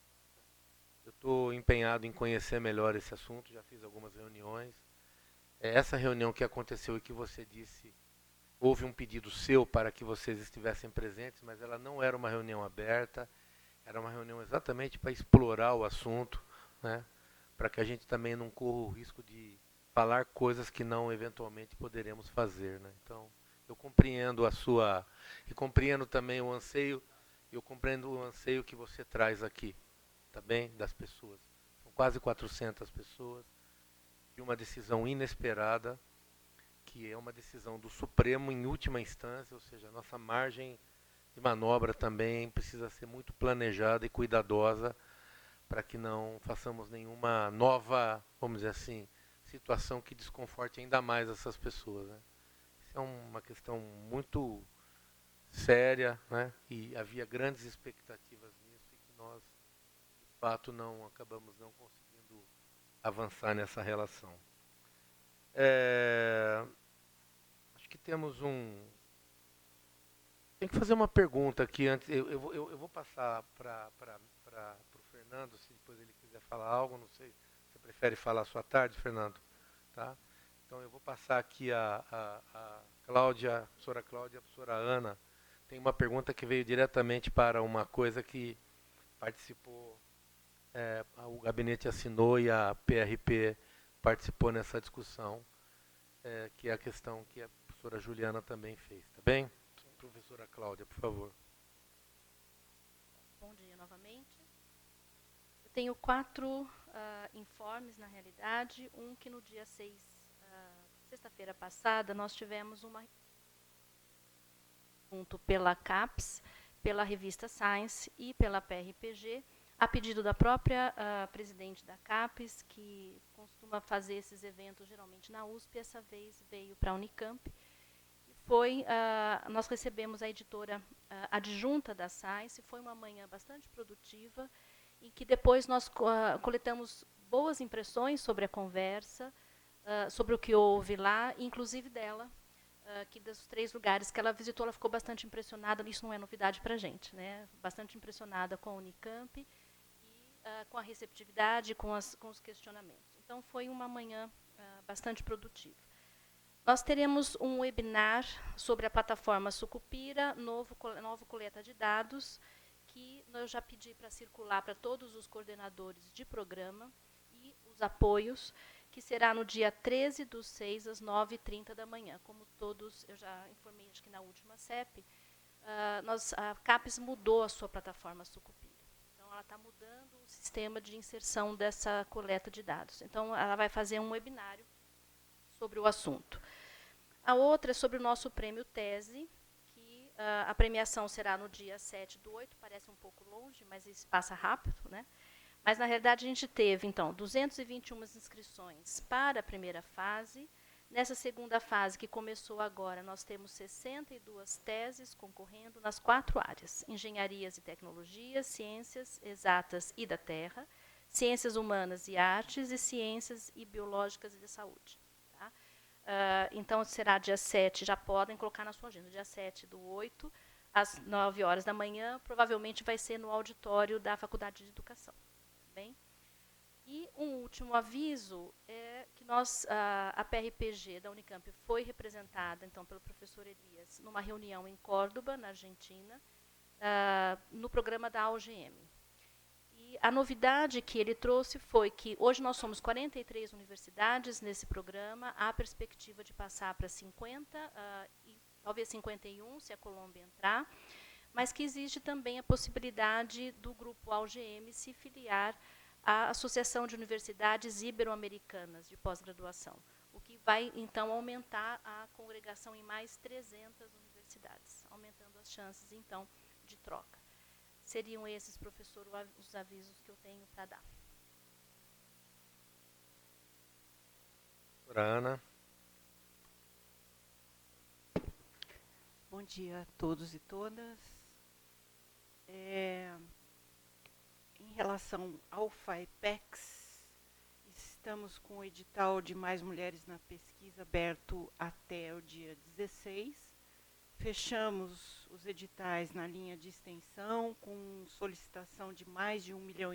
Eu estou empenhado em conhecer melhor esse assunto, já fiz algumas reuniões. Essa reunião que aconteceu e que você disse, houve um pedido seu para que vocês estivessem presentes, mas ela não era uma reunião aberta, era uma reunião exatamente para explorar o assunto, né? Para que a gente também não corra o risco de falar coisas que não eventualmente poderemos fazer. Né? Então, eu compreendo a sua... E compreendo também o anseio, eu compreendo o anseio que você traz aqui, tá bem? Das pessoas. São quase 400 pessoas, de uma decisão inesperada, que é uma decisão do Supremo em última instância, ou seja, a nossa margem de manobra também precisa ser muito planejada e cuidadosa para que não façamos nenhuma nova, vamos dizer assim, situação que desconforte ainda mais essas pessoas. Né? Isso é uma questão muito séria, né? E havia grandes expectativas nisso e que nós, de fato, acabamos não conseguindo avançar nessa relação. Acho que temos tem que fazer uma pergunta aqui antes. Eu vou passar para o Fernando, se depois ele quiser falar algo. Não sei, você prefere falar à sua tarde, Fernando? Tá? Então eu vou passar aqui a Cláudia, a professora Cláudia, a professora Ana. Tem uma pergunta que veio diretamente para uma coisa que participou, o gabinete assinou e a PRP participou nessa discussão, que é a questão que a professora Juliana também fez. Tá bem? Professora Cláudia, por favor. Bom dia novamente. Eu tenho 4 informes, na realidade. Um que no dia 6, sexta-feira passada, nós tivemos uma junto pela CAPES, pela revista Science e pela PRPG, a pedido da própria presidente da CAPES, que costuma fazer esses eventos geralmente na USP, essa vez veio para a Unicamp. Nós recebemos a editora adjunta da Science, foi uma manhã bastante produtiva, em que depois nós coletamos boas impressões sobre a conversa, sobre o que houve lá, inclusive dela, que dos 3 lugares que ela visitou, ela ficou bastante impressionada, isso não é novidade para a gente, né? Bastante impressionada com a Unicamp e com a receptividade, com os questionamentos. Então, foi uma manhã bastante produtiva. Nós teremos um webinar sobre a plataforma Sucupira, novo coleta de dados, que eu já pedi para circular para todos os coordenadores de programa e os apoios, que será no dia 13/6, às 9h30 da manhã. Como todos, eu já informei, acho que na última CEP, a CAPES mudou a sua plataforma Sucupira. Então, ela está mudando o sistema de inserção dessa coleta de dados. Então, ela vai fazer um webinário sobre o assunto. A outra é sobre o nosso prêmio Tese, que a premiação será no dia 7/8, parece um pouco longe, mas isso passa rápido, né? Mas, na realidade, a gente teve, então, 221 inscrições para a primeira fase. Nessa segunda fase, que começou agora, nós temos 62 teses concorrendo nas 4 áreas: engenharias e tecnologias, ciências exatas e da terra, ciências humanas e artes e ciências e biológicas e de saúde. Tá? Então, será dia 7, já podem colocar na sua agenda, dia 7/8, às 9 horas da manhã, provavelmente vai ser no auditório da Faculdade de Educação. Bem? E um último aviso é que a PRPG da Unicamp foi representada, então, pelo professor Elias, numa reunião em Córdoba, na Argentina, no programa da AUGM. E a novidade que ele trouxe foi que hoje nós somos 43 universidades nesse programa, há a perspectiva de passar para 50, e talvez 51, se a Colômbia entrar, mas que existe também a possibilidade do grupo AUGM se filiar a Associação de Universidades Ibero-Americanas de Pós-Graduação, o que vai, então, aumentar a congregação em mais 300 universidades, aumentando as chances, então, de troca. Seriam esses, professor, os avisos que eu tenho para dar. Ana. Bom dia a todos e todas. Em relação ao FAEPEX, estamos com o edital de Mais Mulheres na Pesquisa aberto até o dia 16. Fechamos os editais na linha de extensão com solicitação de mais de 1,5 milhão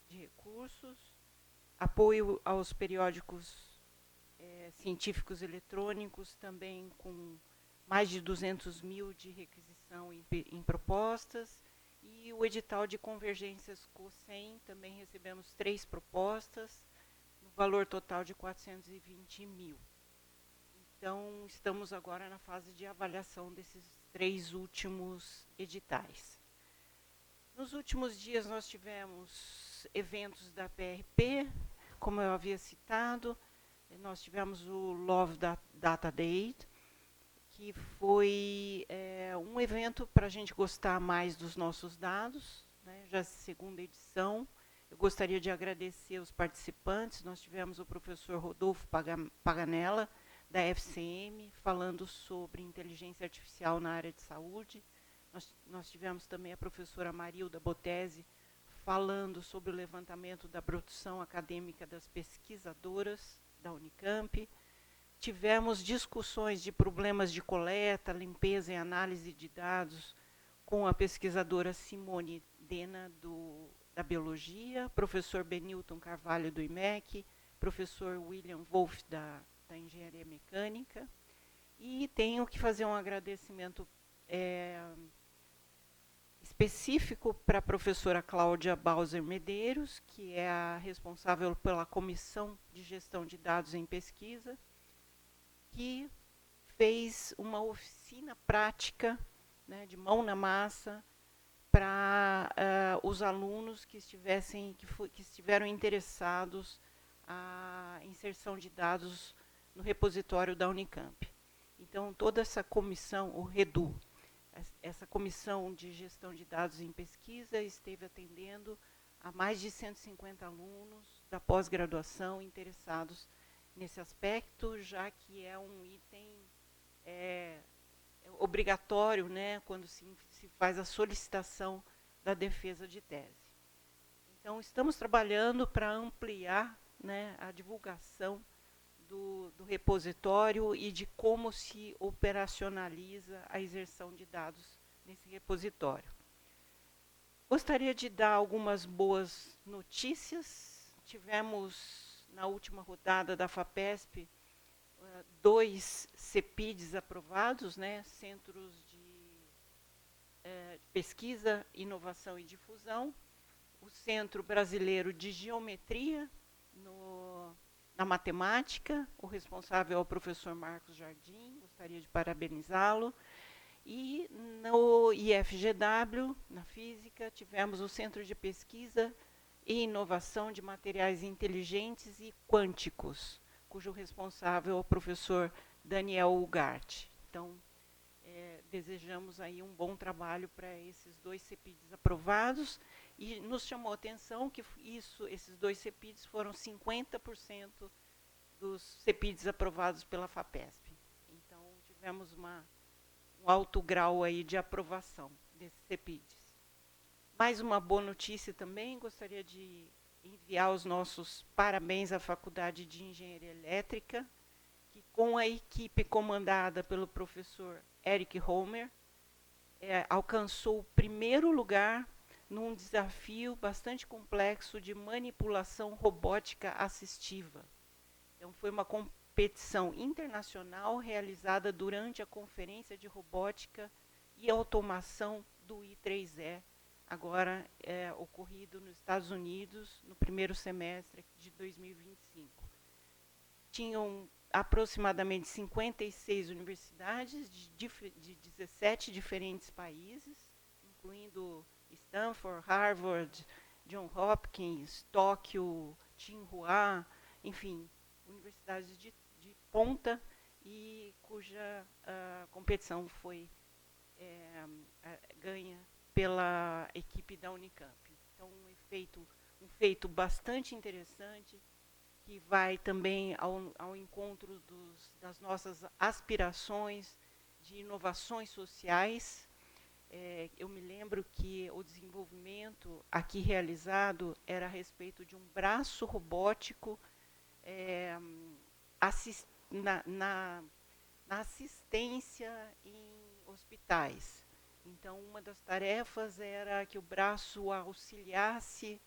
de recursos, apoio aos periódicos científicos eletrônicos, também com mais de 200 mil de requisição em propostas, e o edital de convergências COSEM, também recebemos 3 propostas, no valor total de 420 mil. Então, estamos agora na fase de avaliação desses 3 últimos editais. Nos últimos dias, nós tivemos eventos da PRP, como eu havia citado. Nós tivemos o Love Data Day, que foi um evento para a gente gostar mais dos nossos dados, né, já a 2ª edição. Eu gostaria de agradecer os participantes. Nós tivemos o professor Rodolfo Paganella, da FCM, falando sobre inteligência artificial na área de saúde. Nós tivemos também a professora Marilda Botese, falando sobre o levantamento da produção acadêmica das pesquisadoras da Unicamp. Tivemos discussões de problemas de coleta, limpeza e análise de dados com a pesquisadora Simone Dena, da Biologia, professor Benilton Carvalho, do IMEC, professor William Wolff, da Engenharia Mecânica. E tenho que fazer um agradecimento específico para a professora Cláudia Bauser Medeiros, que é a responsável pela Comissão de Gestão de Dados em Pesquisa, que fez uma oficina prática, né, de mão na massa, para os alunos que estiveram interessados na inserção de dados no repositório da Unicamp. Então, toda essa comissão, o REDU, essa comissão de gestão de dados em pesquisa, esteve atendendo a mais de 150 alunos da pós-graduação interessados nesse aspecto, já que é um item obrigatório, né, quando se faz a solicitação da defesa de tese. Então, estamos trabalhando para ampliar, né, a divulgação do repositório e de como se operacionaliza a inserção de dados nesse repositório. Gostaria de dar algumas boas notícias. Tivemos, na última rodada da FAPESP, 2 CEPIDs aprovados, né, Centros de Pesquisa, Inovação e Difusão. O Centro Brasileiro de Geometria, na matemática, o responsável é o professor Marcos Jardim, gostaria de parabenizá-lo. E no IFGW, na física, tivemos o Centro de Pesquisa e Inovação de Materiais Inteligentes e Quânticos, cujo responsável é o professor Daniel Ugarte. Então, desejamos aí um bom trabalho para esses 2 CEPIDs aprovados, e nos chamou a atenção que esses 2 CEPIDs foram 50% dos CEPIDs aprovados pela FAPESP. Então, tivemos um alto grau aí de aprovação desses CEPIDs. Mais uma boa notícia também, gostaria de enviar os nossos parabéns à Faculdade de Engenharia Elétrica, que com a equipe comandada pelo professor Eric Homer, alcançou o 1º lugar num desafio bastante complexo de manipulação robótica assistiva. Então, foi uma competição internacional realizada durante a Conferência de Robótica e Automação do I3E, agora ocorrido nos Estados Unidos, no 1º semestre de 2025. Tinham aproximadamente 56 universidades de 17 diferentes países, incluindo Stanford, Harvard, Johns Hopkins, Tóquio, Tsinghua, enfim, universidades de ponta e cuja competição foi ganha pela equipe da Unicamp. Então, um feito bastante interessante, que vai também ao encontro das nossas aspirações de inovações sociais. Eu me lembro que o desenvolvimento aqui realizado era a respeito de um braço robótico na assistência em hospitais. Então, uma das tarefas era que o braço auxiliasse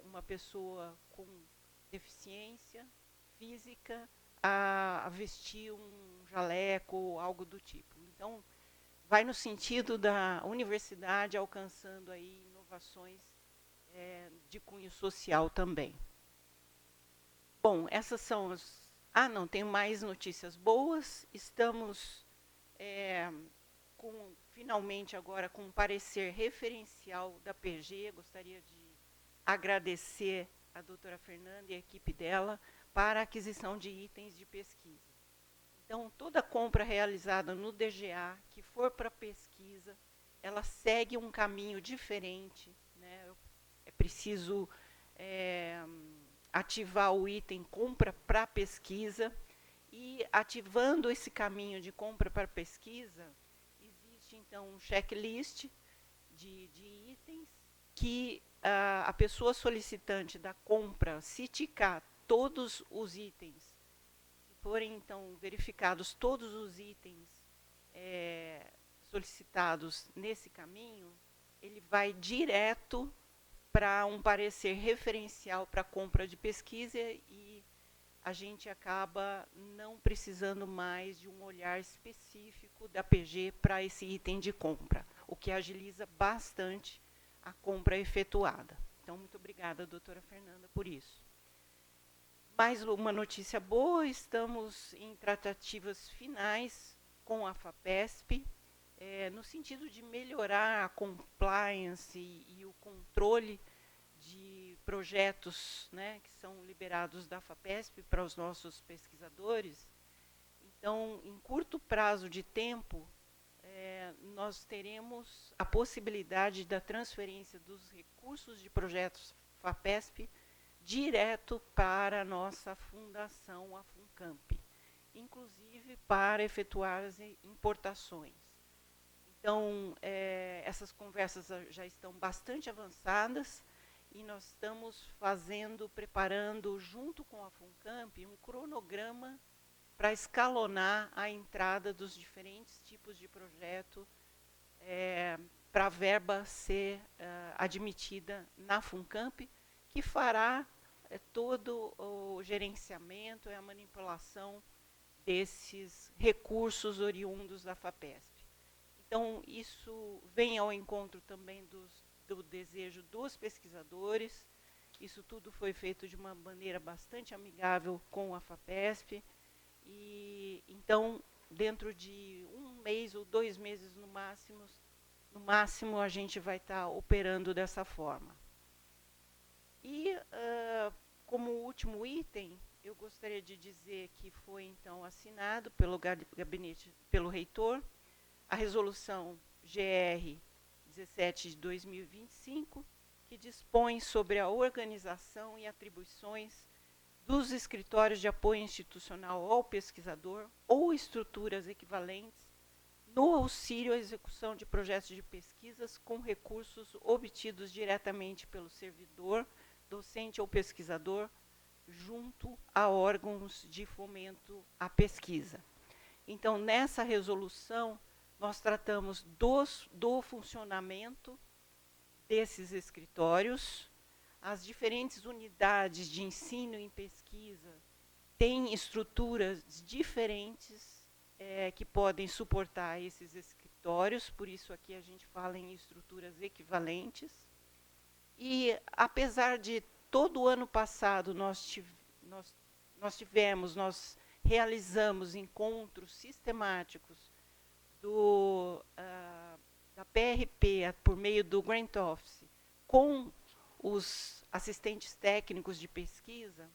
uma pessoa com deficiência física a vestir um jaleco ou algo do tipo. Então, vai no sentido da universidade alcançando aí inovações de cunho social também. Bom, essas são as... não, tem mais notícias boas. Estamos finalmente agora com um parecer referencial da PG. Gostaria de agradecer a doutora Fernanda e a equipe dela para a aquisição de itens de pesquisa. Então, toda compra realizada no DGA, que for para pesquisa, ela segue um caminho diferente, né? É preciso ativar o item compra para pesquisa, e ativando esse caminho de compra para pesquisa, existe então um checklist de itens que a pessoa solicitante da compra, se ticar todos os itens, se forem então verificados todos os itens solicitados nesse caminho, ele vai direto para um parecer referencial para compra de pesquisa, e a gente acaba não precisando mais de um olhar específico da PG para esse item de compra, o que agiliza bastante a compra efetuada. Então, muito obrigada, doutora Fernanda, por isso. Mais uma notícia boa: estamos em tratativas finais com a FAPESP, no sentido de melhorar a compliance e o controle de projetos, né, que são liberados da FAPESP para os nossos pesquisadores. Então, em curto prazo de tempo, nós teremos a possibilidade da transferência dos recursos de projetos FAPESP direto para a nossa fundação, a FUNCAMP, inclusive para efetuar as importações. Então, essas conversas já estão bastante avançadas, e nós estamos preparando, junto com a FUNCAMP, um cronograma para escalonar a entrada dos diferentes tipos de projeto para a verba ser admitida na FUNCAMP, que fará todo o gerenciamento e a manipulação desses recursos oriundos da FAPESP. Então, isso vem ao encontro também do desejo dos pesquisadores. Isso tudo foi feito de uma maneira bastante amigável com a FAPESP. E, então, dentro de 1 mês ou 2 meses no máximo a gente vai estar operando dessa forma. E, como último item, eu gostaria de dizer que foi, então, assinado pelo gabinete, pelo reitor, a resolução GR 17 de 2025, que dispõe sobre a organização e atribuições dos escritórios de apoio institucional ao pesquisador ou estruturas equivalentes no auxílio à execução de projetos de pesquisas com recursos obtidos diretamente pelo servidor, docente ou pesquisador, junto a órgãos de fomento à pesquisa. Então, nessa resolução, nós tratamos do funcionamento desses escritórios. As diferentes unidades de ensino em pesquisa têm estruturas diferentes que podem suportar esses escritórios, por isso aqui a gente fala em estruturas equivalentes. E, apesar de todo o ano passado nós realizamos encontros sistemáticos da PRP, por meio do Grant Office, com os assistentes técnicos de pesquisa,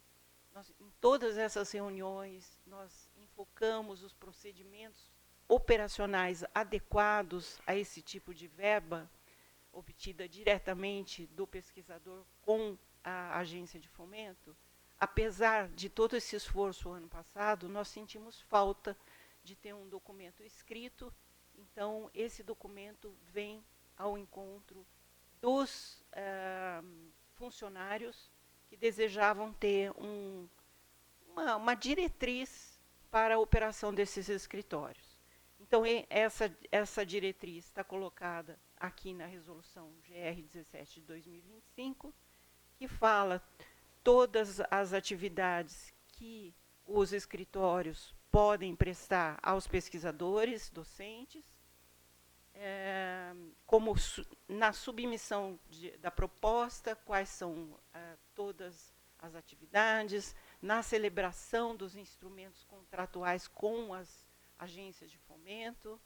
em todas essas reuniões, nós enfocamos os procedimentos operacionais adequados a esse tipo de verba, obtida diretamente do pesquisador com a agência de fomento. Apesar de todo esse esforço ano passado, nós sentimos falta de ter um documento escrito, então esse documento vem ao encontro dos funcionários que desejavam ter uma diretriz para a operação desses escritórios. Então, essa diretriz está colocada aqui na resolução GR 17 de 2025, que fala todas as atividades que os escritórios podem prestar aos pesquisadores, docentes, como na submissão da proposta, quais são todas as atividades, na celebração dos instrumentos contratuais com as agências de fomento,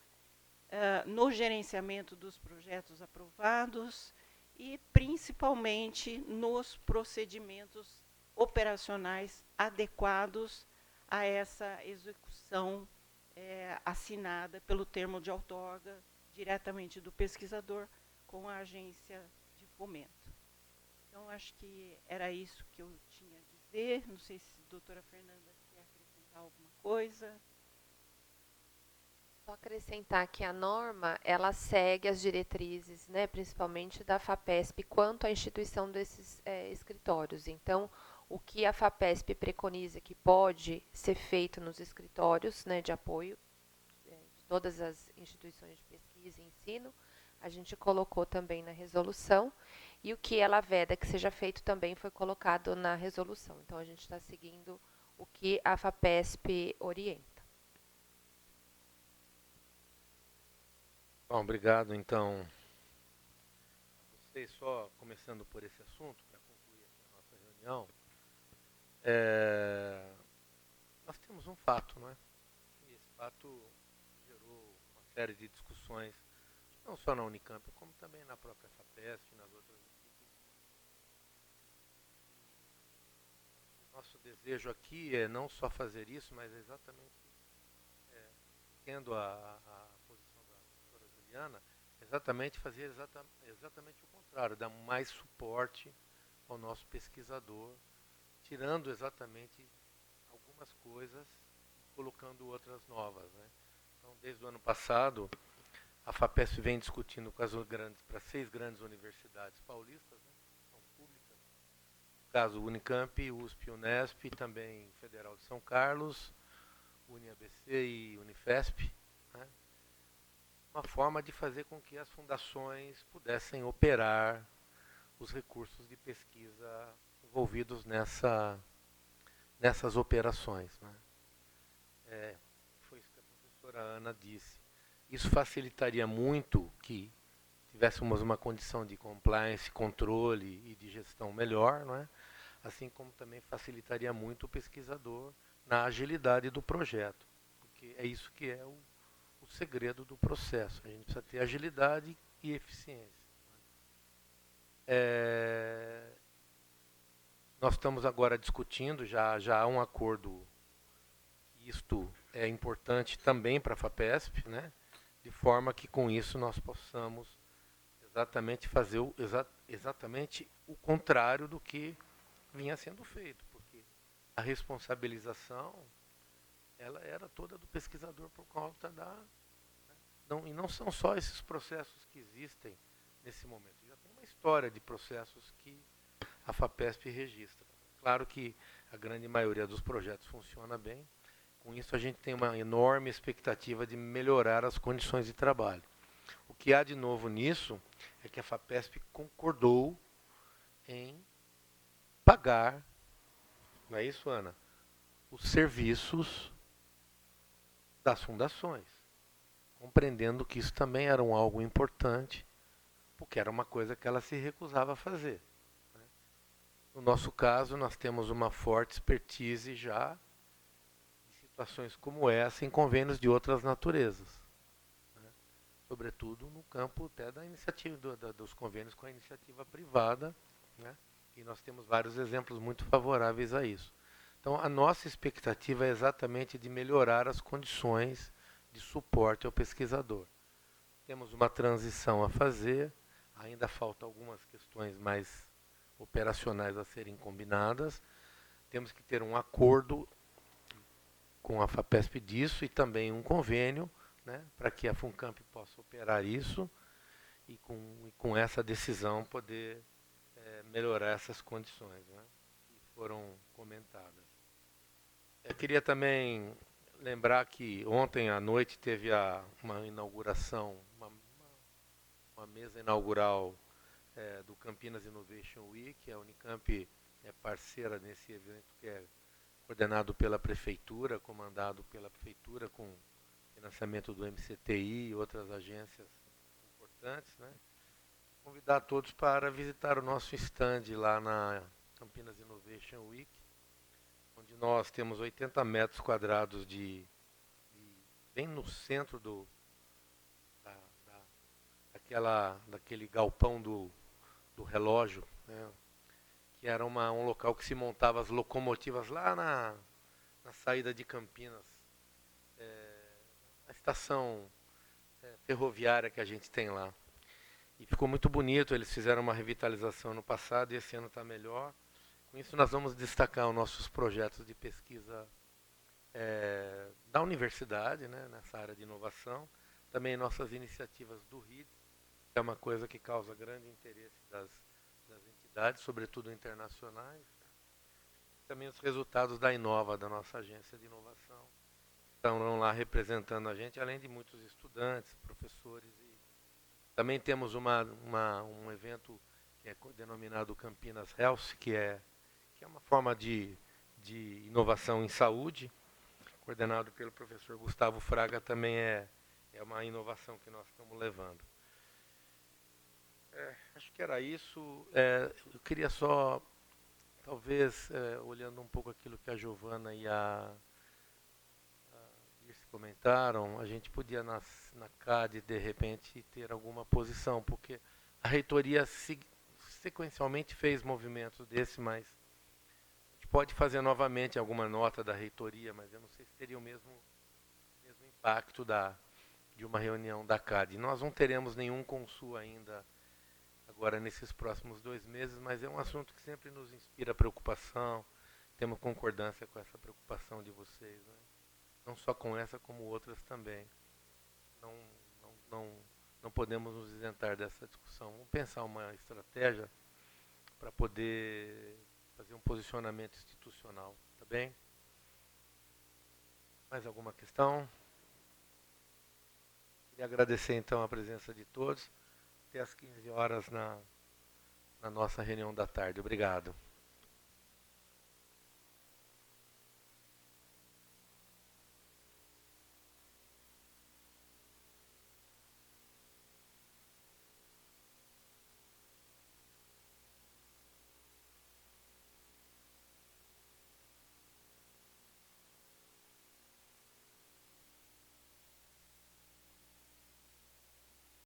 no gerenciamento dos projetos aprovados e, principalmente, nos procedimentos operacionais adequados a essa execução assinada pelo termo de outorga diretamente do pesquisador com a agência de fomento. Então, acho que era isso que eu tinha a dizer. Não sei se a doutora Fernanda quer acrescentar alguma coisa. Só acrescentar que a norma, ela segue as diretrizes, né, principalmente da FAPESP, quanto à instituição desses escritórios. Então, o que a FAPESP preconiza que pode ser feito nos escritórios, né, de apoio de todas as instituições de pesquisa e ensino, a gente colocou também na resolução, e o que ela veda que seja feito também foi colocado na resolução. Então, a gente está seguindo o que a FAPESP orienta. Bom, obrigado, então. Vocês, só começando por esse assunto, para concluir aqui a nossa reunião, nós temos um fato, não é? E esse fato gerou uma série de discussões, não só na Unicamp, como também na própria FAPESP e nas outras instituições. Nosso desejo aqui é não só fazer isso, mas exatamente, tendo a posição da professora Juliana, exatamente fazer exatamente o contrário, dar mais suporte ao nosso pesquisador, tirando exatamente algumas coisas e colocando outras novas, né? Então, desde o ano passado, a FAPESP vem discutindo com para 6 grandes universidades paulistas, né, que são públicas, no caso Unicamp, USP, Unesp, também Federal de São Carlos, UniABC e Unifesp, né, uma forma de fazer com que as fundações pudessem operar os recursos de pesquisa envolvidos nessas operações, né. Foi isso que a professora Ana disse. Isso facilitaria muito que tivéssemos uma condição de compliance, controle e de gestão melhor, não é? Assim como também facilitaria muito o pesquisador na agilidade do projeto, porque é isso que é o segredo do processo. A gente precisa ter agilidade e eficiência. Nós estamos agora discutindo, já há um acordo, isto é importante também para a FAPESP, né? De forma que com isso nós possamos exatamente fazer exatamente o contrário do que vinha sendo feito, porque a responsabilização ela era toda do pesquisador por conta e não são só esses processos que existem nesse momento, já tem uma história de processos que a FAPESP registra. Claro que a grande maioria dos projetos funciona bem. Com isso, a gente tem uma enorme expectativa de melhorar as condições de trabalho. O que há de novo nisso é que a FAPESP concordou em pagar, não é isso, Ana? Os serviços das fundações, compreendendo que isso também era algo importante, porque era uma coisa que ela se recusava a fazer. No nosso caso, nós temos uma forte expertise já situações como essa em convênios de outras naturezas, né? Sobretudo no campo até da iniciativa dos convênios com a iniciativa privada, né? E nós temos vários exemplos muito favoráveis a isso. Então, a nossa expectativa é exatamente de melhorar as condições de suporte ao pesquisador. Temos uma transição a fazer, ainda faltam algumas questões mais operacionais a serem combinadas. Temos que ter um acordo com a FAPESP disso e também um convênio, né, para que a FUNCAMP possa operar isso e com essa decisão poder melhorar essas condições, né, que foram comentadas. Eu queria também lembrar que ontem à noite teve uma inauguração, uma mesa inaugural do Campinas Innovation Week. A Unicamp é parceira nesse evento que é coordenado pela Prefeitura, comandado pela Prefeitura, com financiamento do MCTI e outras agências importantes, né? Convidar todos para visitar o nosso stand lá na Campinas Innovation Week, onde nós temos 80 metros quadrados bem no centro daquele galpão do relógio, né, que era um local que se montava as locomotivas lá na saída de Campinas, a estação ferroviária que a gente tem lá. E ficou muito bonito, eles fizeram uma revitalização no passado e esse ano está melhor. Com isso nós vamos destacar os nossos projetos de pesquisa da universidade, né, nessa área de inovação. Também nossas iniciativas do RIDS, que é uma coisa que causa grande interesse das entidades, sobretudo internacionais. Também os resultados da Inova, da nossa agência de inovação. Estão lá representando a gente, além de muitos estudantes, professores. E também temos um evento que é denominado Campinas Health, que é uma forma de inovação em saúde, coordenado pelo professor Gustavo Fraga. Também é uma inovação que nós estamos levando. Acho que era isso. Eu queria só, talvez, olhando um pouco aquilo que a Giovana e a Dirce comentaram, a gente podia na CAD, de repente, ter alguma posição, porque a reitoria sequencialmente fez movimentos desse, mas a gente pode fazer novamente alguma nota da reitoria, mas eu não sei se teria o mesmo impacto de uma reunião da CAD. Nós não teremos nenhum consul ainda agora nesses próximos 2 meses, mas é um assunto que sempre nos inspira preocupação, temos concordância com essa preocupação de vocês, né? Não só com essa, como outras também. Não podemos nos isentar dessa discussão. Vamos pensar uma estratégia para poder fazer um posicionamento institucional, tá bem? Mais alguma questão? Queria agradecer então a presença de todos. Até às 15 horas na nossa reunião da tarde. Obrigado.